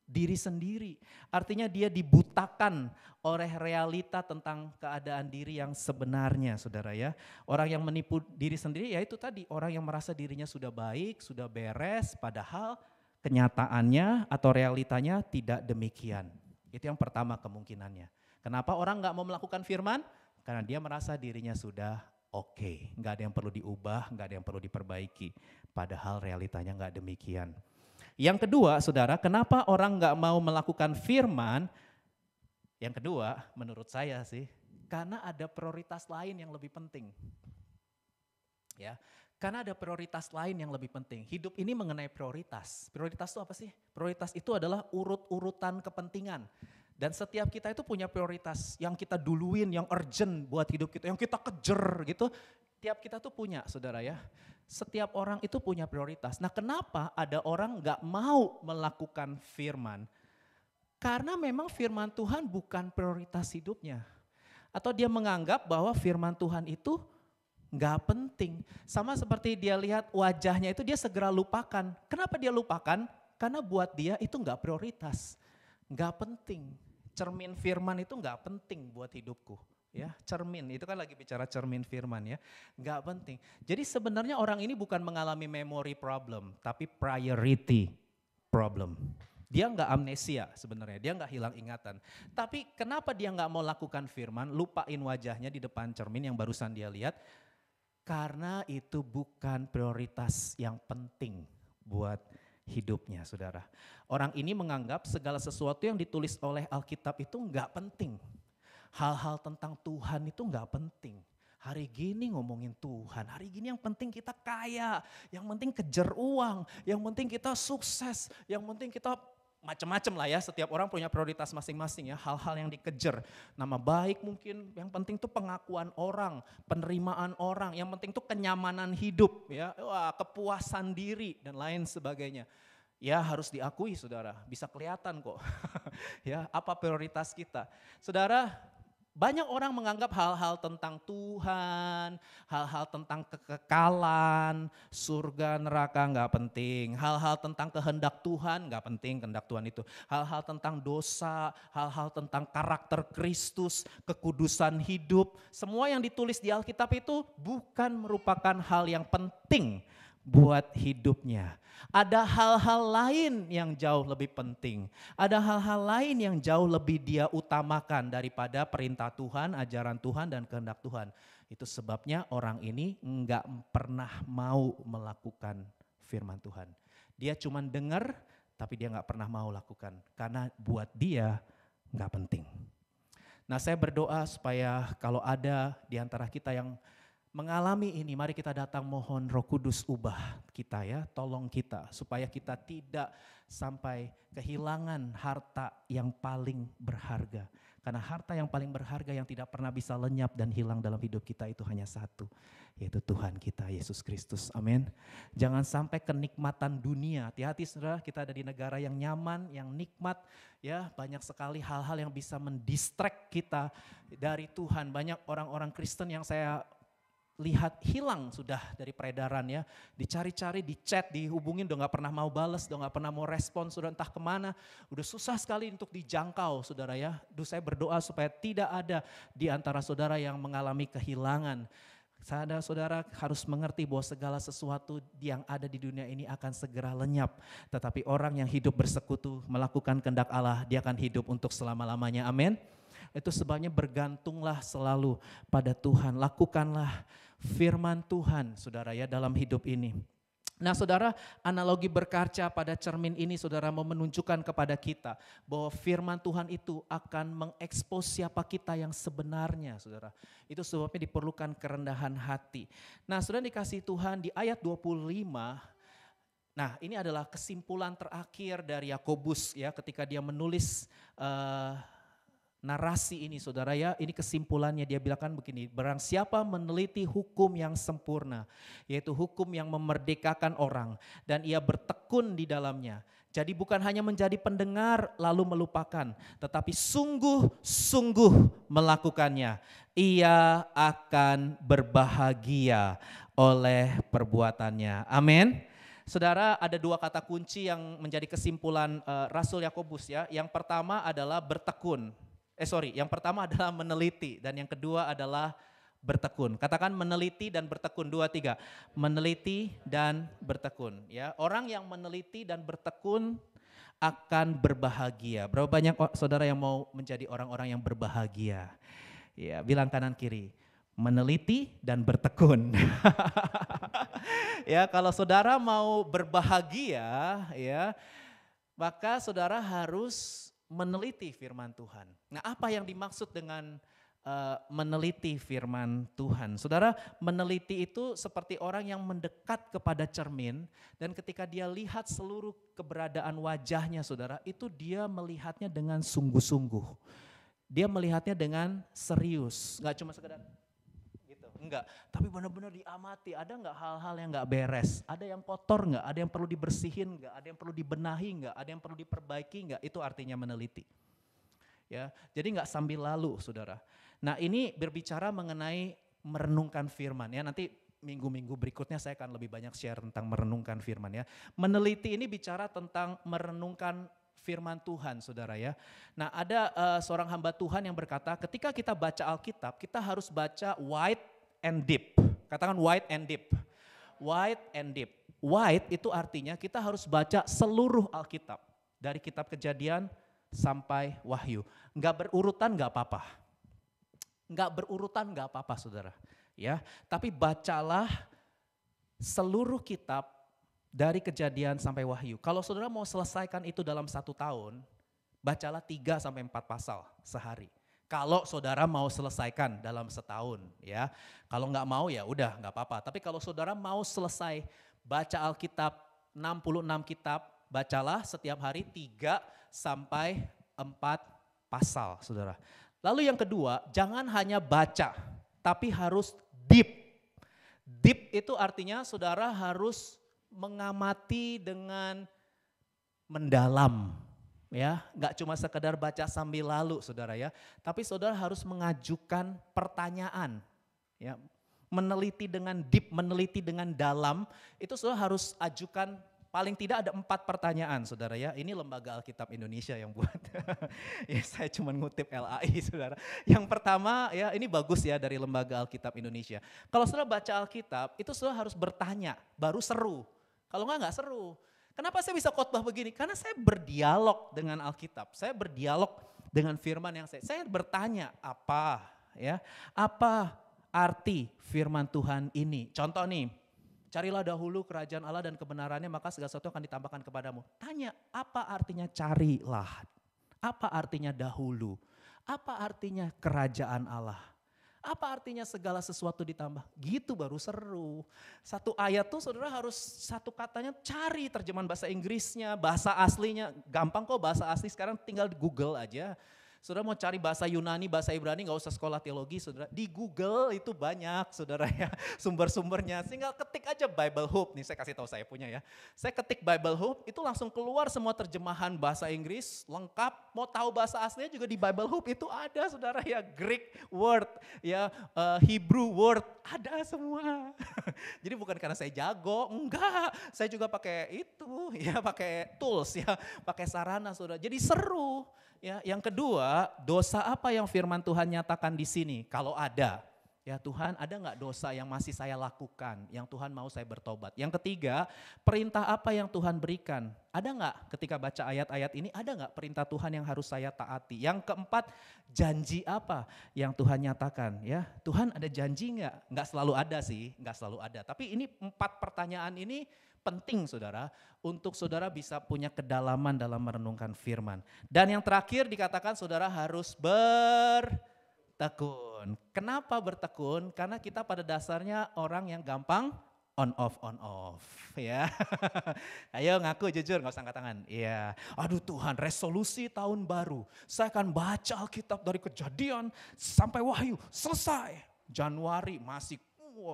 Speaker 1: diri sendiri. Artinya dia dibutakan oleh realita tentang keadaan diri yang sebenarnya saudara ya. Orang yang menipu diri sendiri ya itu tadi, orang yang merasa dirinya sudah baik, sudah beres, padahal kenyataannya atau realitanya tidak demikian. Itu yang pertama kemungkinannya. Kenapa orang gak mau melakukan firman? Karena dia merasa dirinya sudah oke. Gak ada yang perlu diubah, gak ada yang perlu diperbaiki. Padahal realitanya gak demikian. Yang kedua saudara, kenapa orang gak mau melakukan firman? Yang kedua menurut saya sih, karena ada prioritas lain yang lebih penting. Ya, karena ada prioritas lain yang lebih penting. Hidup ini mengenai prioritas. Prioritas itu apa sih? Prioritas itu adalah urut-urutan kepentingan. Dan setiap kita itu punya prioritas yang kita duluin, yang urgent buat hidup kita, yang kita kejar gitu. Tiap kita tuh punya saudara ya. Setiap orang itu punya prioritas. Nah kenapa ada orang gak mau melakukan firman? Karena memang firman Tuhan bukan prioritas hidupnya. Atau dia menganggap bahwa firman Tuhan itu gak penting. Sama seperti dia lihat wajahnya itu dia segera lupakan. Kenapa dia lupakan? Karena buat dia itu gak prioritas. Gak penting. Cermin firman itu gak penting buat hidupku. Ya, cermin, itu kan lagi bicara cermin firman ya, gak penting. Jadi sebenarnya orang ini bukan mengalami memory problem, tapi priority problem. Dia gak amnesia sebenarnya, dia gak hilang ingatan. Tapi kenapa dia gak mau lakukan firman, lupain wajahnya di depan cermin yang barusan dia lihat? Karena itu bukan prioritas yang penting buat hidupnya saudara. Orang ini menganggap segala sesuatu yang ditulis oleh Alkitab itu gak penting. Hal-hal tentang Tuhan itu nggak penting. Hari gini ngomongin Tuhan, hari gini yang penting kita kaya, yang penting kejar uang, yang penting kita sukses, yang penting kita macam-macam lah ya. Setiap orang punya prioritas masing-masing ya, hal-hal yang dikejar. Nama baik mungkin, yang penting tuh pengakuan orang, penerimaan orang, yang penting tuh kenyamanan hidup ya, wah, kepuasan diri dan lain sebagainya. Ya harus diakui saudara, bisa kelihatan kok ya apa prioritas kita. Saudara, banyak orang menganggap hal-hal tentang Tuhan, hal-hal tentang kekekalan, surga neraka nggak penting. Hal-hal tentang kehendak Tuhan nggak penting, kehendak Tuhan itu. Hal-hal tentang dosa, hal-hal tentang karakter Kristus, kekudusan hidup. Semua yang ditulis di Alkitab itu bukan merupakan hal yang penting buat hidupnya. Ada hal-hal lain yang jauh lebih penting. Ada hal-hal lain yang jauh lebih dia utamakan daripada perintah Tuhan, ajaran Tuhan dan kehendak Tuhan. Itu sebabnya orang ini enggak pernah mau melakukan firman Tuhan. Dia cuma dengar tapi dia enggak pernah mau lakukan. Karena buat dia enggak penting. Nah, saya berdoa supaya kalau ada di antara kita yang mengalami ini, mari kita datang mohon Roh Kudus ubah kita ya, tolong kita supaya kita tidak sampai kehilangan harta yang paling berharga. Karena harta yang paling berharga yang tidak pernah bisa lenyap dan hilang dalam hidup kita itu hanya satu, yaitu Tuhan kita Yesus Kristus. Amin. Jangan sampai kenikmatan dunia. Hati-hati saudara, kita ada di negara yang nyaman, yang nikmat ya, banyak sekali hal-hal yang bisa mendistract kita dari Tuhan. Banyak orang-orang Kristen yang saya lihat hilang sudah dari peredaran ya, dicari-cari, di chat, dihubungin, udah gak pernah mau balas, udah gak pernah mau respon, sudah entah kemana, udah susah sekali untuk dijangkau saudara ya. Saya berdoa supaya tidak ada di antara saudara yang mengalami kehilangan. Saudara harus mengerti bahwa segala sesuatu yang ada di dunia ini akan segera lenyap. Tetapi orang yang hidup bersekutu melakukan kehendak Allah, dia akan hidup untuk selama-lamanya, amin. Itu sebabnya bergantunglah selalu pada Tuhan, lakukanlah firman Tuhan saudara ya dalam hidup ini. Nah saudara, analogi berkaca pada cermin ini saudara mau menunjukkan kepada kita bahwa firman Tuhan itu akan mengekspos siapa kita yang sebenarnya saudara. Itu sebabnya diperlukan kerendahan hati. Nah saudara dikasih Tuhan di ayat 25, nah ini adalah kesimpulan terakhir dari Yakobus ya ketika dia menulis narasi ini saudara ya, ini kesimpulannya dia bilangkan begini, barang siapa meneliti hukum yang sempurna, yaitu hukum yang memerdekakan orang dan ia bertekun di dalamnya. Jadi bukan hanya menjadi pendengar lalu melupakan, tetapi sungguh-sungguh melakukannya. Ia akan berbahagia oleh perbuatannya. Amin. Saudara, ada dua kata kunci yang menjadi kesimpulan Rasul Yakobus ya. Yang pertama adalah bertekun. Yang pertama adalah meneliti dan yang kedua adalah bertekun. Katakan meneliti dan bertekun, 2, 3. Meneliti dan bertekun. Ya, orang yang meneliti dan bertekun akan berbahagia. Berapa banyak saudara yang mau menjadi orang-orang yang berbahagia? Ya, bilang kanan kiri. Meneliti dan bertekun. Ya, kalau saudara mau berbahagia, ya, maka saudara harus meneliti firman Tuhan. Nah, apa yang dimaksud dengan meneliti firman Tuhan? Saudara, meneliti itu seperti orang yang mendekat kepada cermin dan ketika dia lihat seluruh keberadaan wajahnya saudara, itu dia melihatnya dengan sungguh-sungguh. Dia melihatnya dengan serius, gak cuma sekedar gitu, enggak. Tapi benar-benar diamati, ada enggak hal-hal yang enggak beres, ada yang kotor enggak, ada yang perlu dibersihin enggak, ada yang perlu dibenahi enggak, ada yang perlu diperbaiki enggak, itu artinya meneliti. Ya, jadi enggak sambil lalu saudara. Nah ini berbicara mengenai merenungkan firman ya, nanti minggu-minggu berikutnya saya akan lebih banyak share tentang merenungkan firman ya. Meneliti ini bicara tentang merenungkan firman Tuhan saudara ya. Nah ada seorang hamba Tuhan yang berkata ketika kita baca Alkitab kita harus baca wide and deep. Katakan wide and deep. Wide and deep. Wide itu artinya kita harus baca seluruh Alkitab. Dari kitab Kejadian sampai Wahyu. Enggak berurutan enggak apa-apa. Enggak berurutan enggak apa-apa saudara. Ya, tapi bacalah seluruh kitab dari Kejadian sampai Wahyu. Kalau saudara mau selesaikan itu dalam 1 tahun, bacalah 3 sampai 4 pasal sehari. Kalau saudara mau selesaikan dalam setahun ya. Kalau nggak mau ya udah nggak apa-apa. Tapi kalau saudara mau selesai baca Alkitab 66 kitab, bacalah setiap hari 3 sampai 4 pasal saudara. Lalu yang kedua, jangan hanya baca tapi harus deep. Deep itu artinya saudara harus mengamati dengan mendalam. Ya, nggak cuma sekedar baca sambil lalu saudara ya, tapi saudara harus mengajukan pertanyaan, ya, meneliti dengan deep, meneliti dengan dalam, itu saudara harus ajukan paling tidak ada 4 pertanyaan saudara ya, ini Lembaga Alkitab Indonesia yang buat, ya saya cuma ngutip LAI saudara. Yang pertama ya ini bagus ya dari Lembaga Alkitab Indonesia, kalau saudara baca Alkitab itu saudara harus bertanya, baru seru, kalau nggak seru. Kenapa saya bisa khotbah begini? Karena saya berdialog dengan Alkitab, saya berdialog dengan firman yang saya bertanya apa ya, apa arti firman Tuhan ini. Contoh nih, carilah dahulu kerajaan Allah dan kebenarannya maka segala sesuatu akan ditambahkan kepadamu. Tanya apa artinya carilah, apa artinya dahulu, apa artinya kerajaan Allah. Apa artinya segala sesuatu ditambah? Gitu baru seru. Satu ayat tuh saudara harus satu katanya cari terjemahan bahasa Inggrisnya, bahasa aslinya. Gampang kok bahasa asli sekarang tinggal di Google aja. Saudara mau cari bahasa Yunani, bahasa Ibrani gak usah sekolah teologi saudara. Di Google itu banyak saudara ya sumber-sumbernya. Tinggal ketik aja Bible Hub, nih saya kasih tahu saya punya ya. Saya ketik Bible Hub itu langsung keluar semua terjemahan bahasa Inggris lengkap. Mau tahu bahasa aslinya juga di Bible Hub itu ada saudara ya. Greek word, ya Hebrew word, ada semua. Jadi bukan karena saya jago, enggak. Saya juga pakai itu ya, pakai tools ya, pakai sarana saudara. Jadi seru. Ya, yang kedua, dosa apa yang firman Tuhan nyatakan di sini? Kalau ada, ya Tuhan ada nggak dosa yang masih saya lakukan, yang Tuhan mau saya bertobat? Yang ketiga, perintah apa yang Tuhan berikan? Ada nggak ketika baca ayat-ayat ini, ada nggak perintah Tuhan yang harus saya taati? Yang keempat, janji apa yang Tuhan nyatakan? Ya, Tuhan ada janji nggak? Nggak selalu ada sih, nggak selalu ada. Tapi ini 4 pertanyaan ini penting saudara, untuk saudara bisa punya kedalaman dalam merenungkan firman. Dan yang terakhir dikatakan saudara harus bertekun. Kenapa bertekun? Karena kita pada dasarnya orang yang gampang on off ya. Ayo ngaku jujur, gak usah angkat tangan. Iya. Aduh Tuhan, resolusi tahun baru. Saya akan baca Alkitab dari Kejadian sampai Wahyu, selesai. Januari masih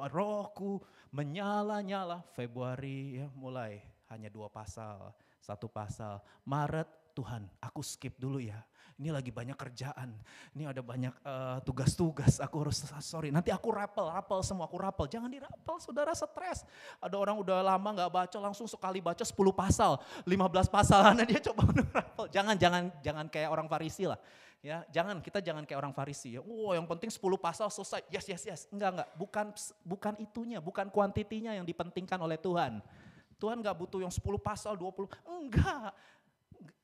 Speaker 1: rohku menyala-nyala. Februari ya mulai hanya 2 pasal, 1 pasal. Maret, Tuhan aku skip dulu ya. Ini lagi banyak kerjaan, ini ada banyak tugas-tugas, aku harus sorry. Nanti aku rapel semua, aku rapel. Jangan dirapel saudara, stres. Ada orang udah lama gak baca, langsung sekali baca 10 pasal, 15 pasal. Nah dia coba rapel. Jangan kayak orang Farisi lah. Ya, kita jangan kayak orang Farisi ya. Yang penting 10 pasal selesai. Yes. Enggak. Bukan itunya, bukan kuantitinya yang dipentingkan oleh Tuhan. Tuhan enggak butuh yang 10 pasal, 20. Enggak.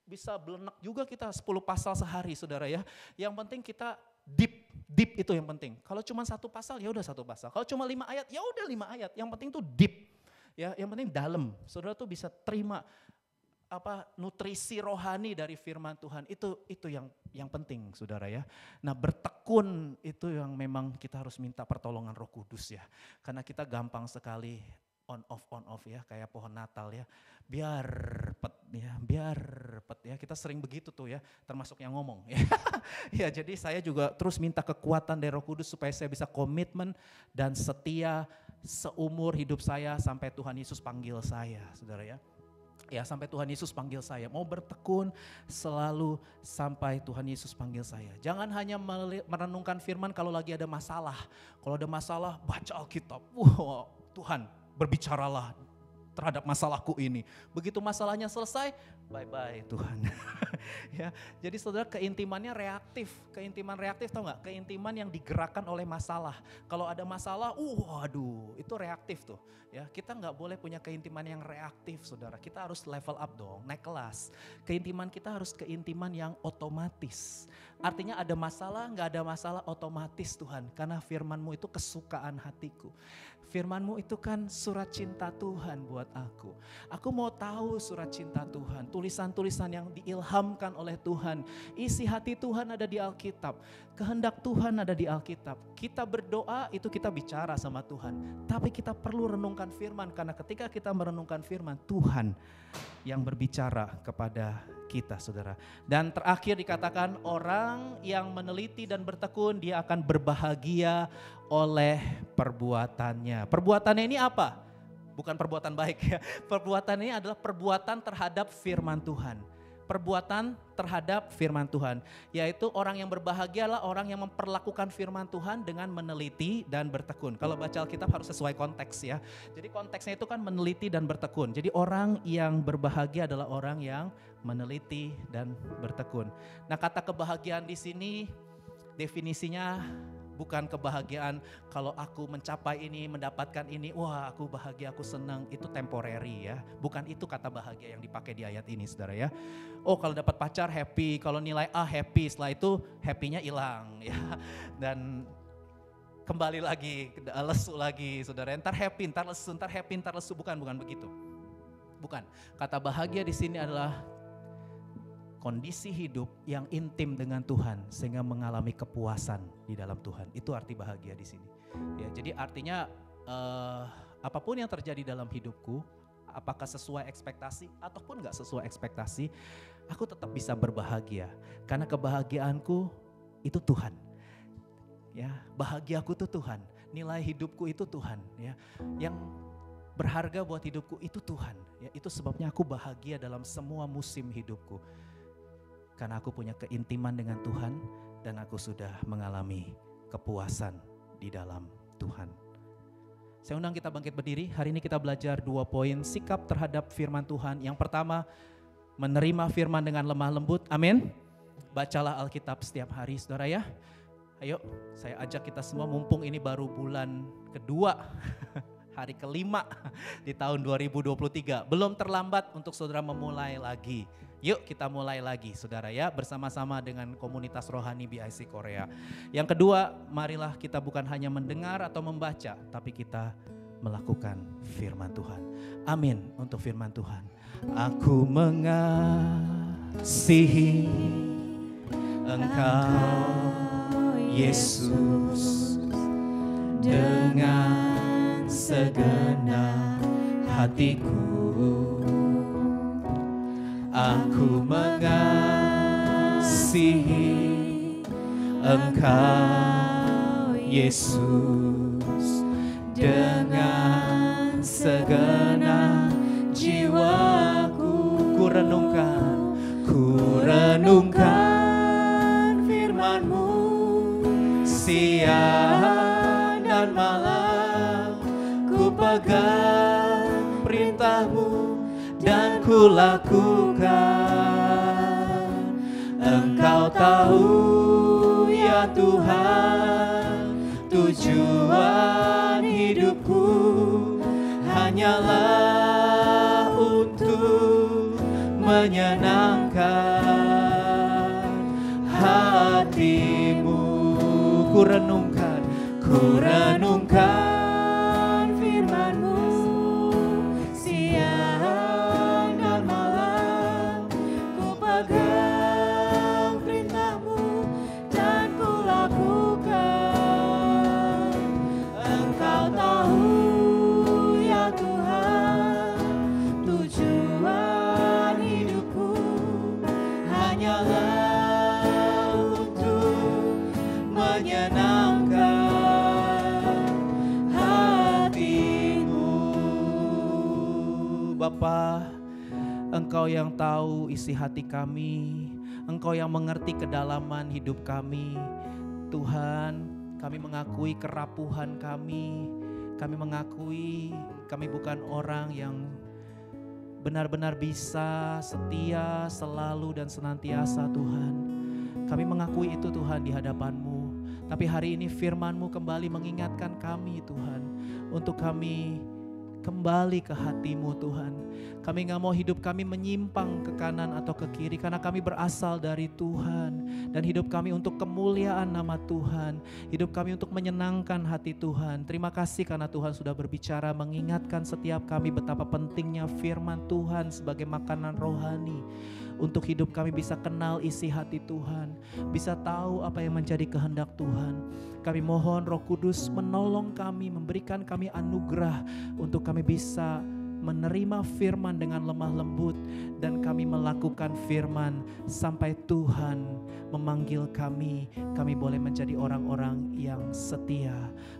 Speaker 1: Bisa belenak juga kita 10 pasal sehari saudara ya. Yang penting kita deep itu yang penting. Kalau cuma 1 pasal ya udah 1 pasal. Kalau cuma 5 ayat ya udah 5 ayat. Yang penting tuh deep. Ya, yang penting dalam. Saudara tuh bisa terima nutrisi rohani dari firman Tuhan. Itu yang penting saudara ya. Nah bertekun itu yang memang kita harus minta pertolongan Roh Kudus ya. Karena kita gampang sekali on off ya, kayak pohon Natal ya. Biar pet ya, kita sering begitu tuh ya, termasuk yang ngomong ya. Ya jadi saya juga terus minta kekuatan dari Roh Kudus supaya saya bisa komitmen dan setia seumur hidup saya sampai Tuhan Yesus panggil saya saudara ya. Ya sampai Tuhan Yesus panggil saya, mau bertekun selalu sampai Tuhan Yesus panggil saya. Jangan hanya merenungkan firman kalau lagi ada masalah. Kalau ada masalah baca Alkitab, Tuhan berbicaralah terhadap masalahku ini. Begitu masalahnya selesai, bye-bye Tuhan. Ya, jadi saudara keintimannya reaktif. Keintiman reaktif tahu gak? Keintiman yang digerakkan oleh masalah. Kalau ada masalah, waduh itu reaktif tuh. Ya, kita gak boleh punya keintiman yang reaktif saudara. Kita harus level up dong, naik kelas. Keintiman kita harus keintiman yang otomatis. Artinya ada masalah, gak ada masalah otomatis Tuhan. Karena firman-Mu itu kesukaan hatiku. Firman-Mu itu kan surat cinta Tuhan buat aku. Aku mau tahu surat cinta Tuhan. Tulisan-tulisan yang diilhamkan oleh Tuhan. Isi hati Tuhan ada di Alkitab. Kehendak Tuhan ada di Alkitab. Kita berdoa itu kita bicara sama Tuhan. Tapi kita perlu renungkan firman. Karena ketika kita merenungkan firman, Tuhan yang berbicara kepada kita, saudara. Dan terakhir dikatakan orang yang meneliti dan bertekun dia akan berbahagia oleh perbuatannya. Perbuatannya ini apa? Bukan perbuatan baik ya. Perbuatan ini adalah perbuatan terhadap firman Tuhan. Perbuatan terhadap firman Tuhan. Yaitu orang yang berbahagia adalah orang yang memperlakukan firman Tuhan dengan meneliti dan bertekun. Kalau baca Alkitab harus sesuai konteks ya. Jadi konteksnya itu kan meneliti dan bertekun. Jadi orang yang berbahagia adalah orang yang meneliti dan bertekun. Nah, kata kebahagiaan di sini definisinya bukan kebahagiaan kalau aku mencapai ini, mendapatkan ini, wah aku bahagia, aku senang, itu temporary ya. Bukan itu kata bahagia yang dipakai di ayat ini saudara ya. Oh kalau dapat pacar happy, kalau nilai A happy, setelah itu happy-nya hilang ya. Dan kembali lagi, lesu lagi saudara, ntar happy, ntar lesu, ntar happy, ntar lesu, bukan begitu. Bukan, kata bahagia di sini adalah kondisi hidup yang intim dengan Tuhan sehingga mengalami kepuasan di dalam Tuhan. Itu arti bahagia di sini. Ya, jadi artinya apapun yang terjadi dalam hidupku, apakah sesuai ekspektasi ataupun enggak sesuai ekspektasi, aku tetap bisa berbahagia karena kebahagiaanku itu Tuhan. Ya, bahagiaku itu Tuhan, nilai hidupku itu Tuhan, ya. Yang berharga buat hidupku itu Tuhan. Ya, itu sebabnya aku bahagia dalam semua musim hidupku. Karena aku punya keintiman dengan Tuhan dan aku sudah mengalami kepuasan di dalam Tuhan. Saya undang kita bangkit berdiri. Hari ini kita belajar 2 poin sikap terhadap firman Tuhan. Yang pertama, menerima firman dengan lemah lembut. Amin. Bacalah Alkitab setiap hari saudara ya. Ayo saya ajak kita semua, mumpung ini baru bulan kedua. Hari kelima di tahun 2023. Belum terlambat untuk saudara memulai lagi. Yuk kita mulai lagi saudara ya, bersama-sama dengan komunitas rohani BIC Korea. Yang kedua, marilah kita bukan hanya mendengar atau membaca, tapi kita melakukan firman Tuhan. Amin untuk firman Tuhan. Aku mengasihi Engkau Yesus dengan segenap hatiku. Aku mengasihi Engkau Yesus dengan segenap jiwaku. Ku renungkan firman-Mu siang dan malam. Ku pegang perintah-Mu dan ku lakukan. Engkau tahu ya Tuhan, tujuan hidupku hanyalah untuk menyenangkan hati-Mu. Ku renungkan firman-Mu siang dan malam. Ku pegang perintah-Mu dan ku lakukan. Engkau tahu ya Tuhan, tujuan hidupku hanyalah untuk menyenangkan hati-Mu. Bapa, Engkau yang tahu isi hati kami, Engkau yang mengerti kedalaman hidup kami. Tuhan, kami mengakui kerapuhan kami mengakui kami bukan orang yang benar-benar bisa setia selalu dan senantiasa Tuhan. Kami mengakui itu Tuhan di hadapan-Mu. Tapi hari ini firman-Mu kembali mengingatkan kami Tuhan, untuk kami kembali ke hati-Mu Tuhan. Kami gak mau hidup kami menyimpang ke kanan atau ke kiri, karena kami berasal dari Tuhan. Dan hidup kami untuk kemuliaan nama Tuhan. Hidup kami untuk menyenangkan hati Tuhan. Terima kasih karena Tuhan sudah berbicara, mengingatkan setiap kami betapa pentingnya firman Tuhan sebagai makanan rohani. Untuk hidup kami bisa kenal isi hati Tuhan, bisa tahu apa yang menjadi kehendak Tuhan. Kami mohon Roh Kudus menolong kami, memberikan kami anugerah untuk kami bisa menerima firman dengan lemah lembut, dan kami melakukan firman sampai Tuhan memanggil kami boleh menjadi orang-orang yang setia.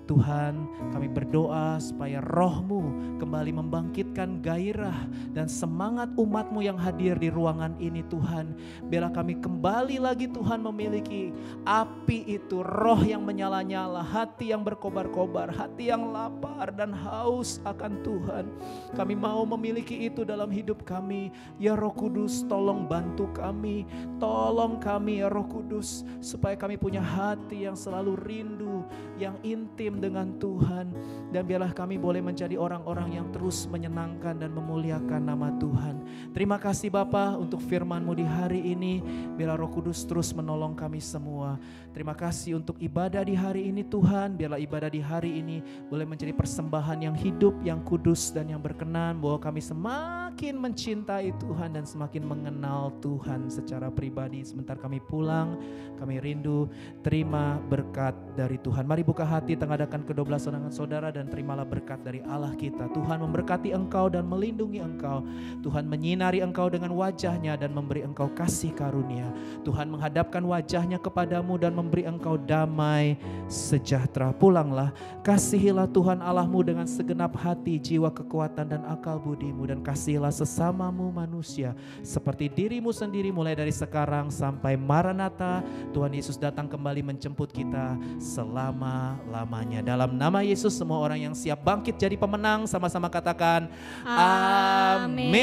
Speaker 1: Tuhan, kami berdoa supaya Roh-Mu kembali membangkitkan gairah dan semangat umat-Mu yang hadir di ruangan ini Tuhan. Biarlah kami kembali lagi Tuhan memiliki api itu, roh yang menyala-nyala, hati yang berkobar-kobar, hati yang lapar dan haus akan Tuhan. Kami mau memiliki itu dalam hidup kami. Ya Roh Kudus, tolong bantu kami, tolong kami ya Roh Kudus, supaya kami punya hati yang selalu rindu, yang intim dengan Tuhan. Dan biarlah kami boleh menjadi orang-orang yang terus menyenangkan dan memuliakan nama Tuhan. Terima kasih Bapa untuk firman-Mu di hari ini. Biarlah Roh Kudus terus menolong kami semua. Terima kasih untuk ibadah di hari ini Tuhan. Biarlah ibadah di hari ini boleh menjadi persembahan yang hidup, yang kudus dan yang berkenan, bahwa kami semakin mencintai Tuhan dan semakin mengenal Tuhan secara pribadi. Sebentar kami pulang, kami rindu terima berkat dari Tuhan. Mari buka hati, tengadakan kedua belah tangan saudara dan terimalah berkat dari Allah kita. Tuhan memberkati engkau dan melindungi engkau. Tuhan menyinari engkau dengan wajahnya dan memberi engkau kasih karunia. Tuhan menghadapkan wajahnya kepadamu dan memberi engkau damai sejahtera. Pulanglah, kasihilah Tuhan Allahmu dengan segenap hati, jiwa, kekuatan dan akal budimu, dan kasihilah sesamamu manusia seperti dirimu sendiri, mulai dari sekarang sampai Maranatha. Tuhan Yesus datang kembali menjemput kita selama-lamanya. Dalam nama Yesus, semua orang yang siap bangkit jadi pemenang sama-sama katakan amin.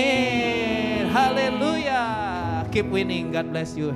Speaker 1: Haleluya. Keep winning. God bless you.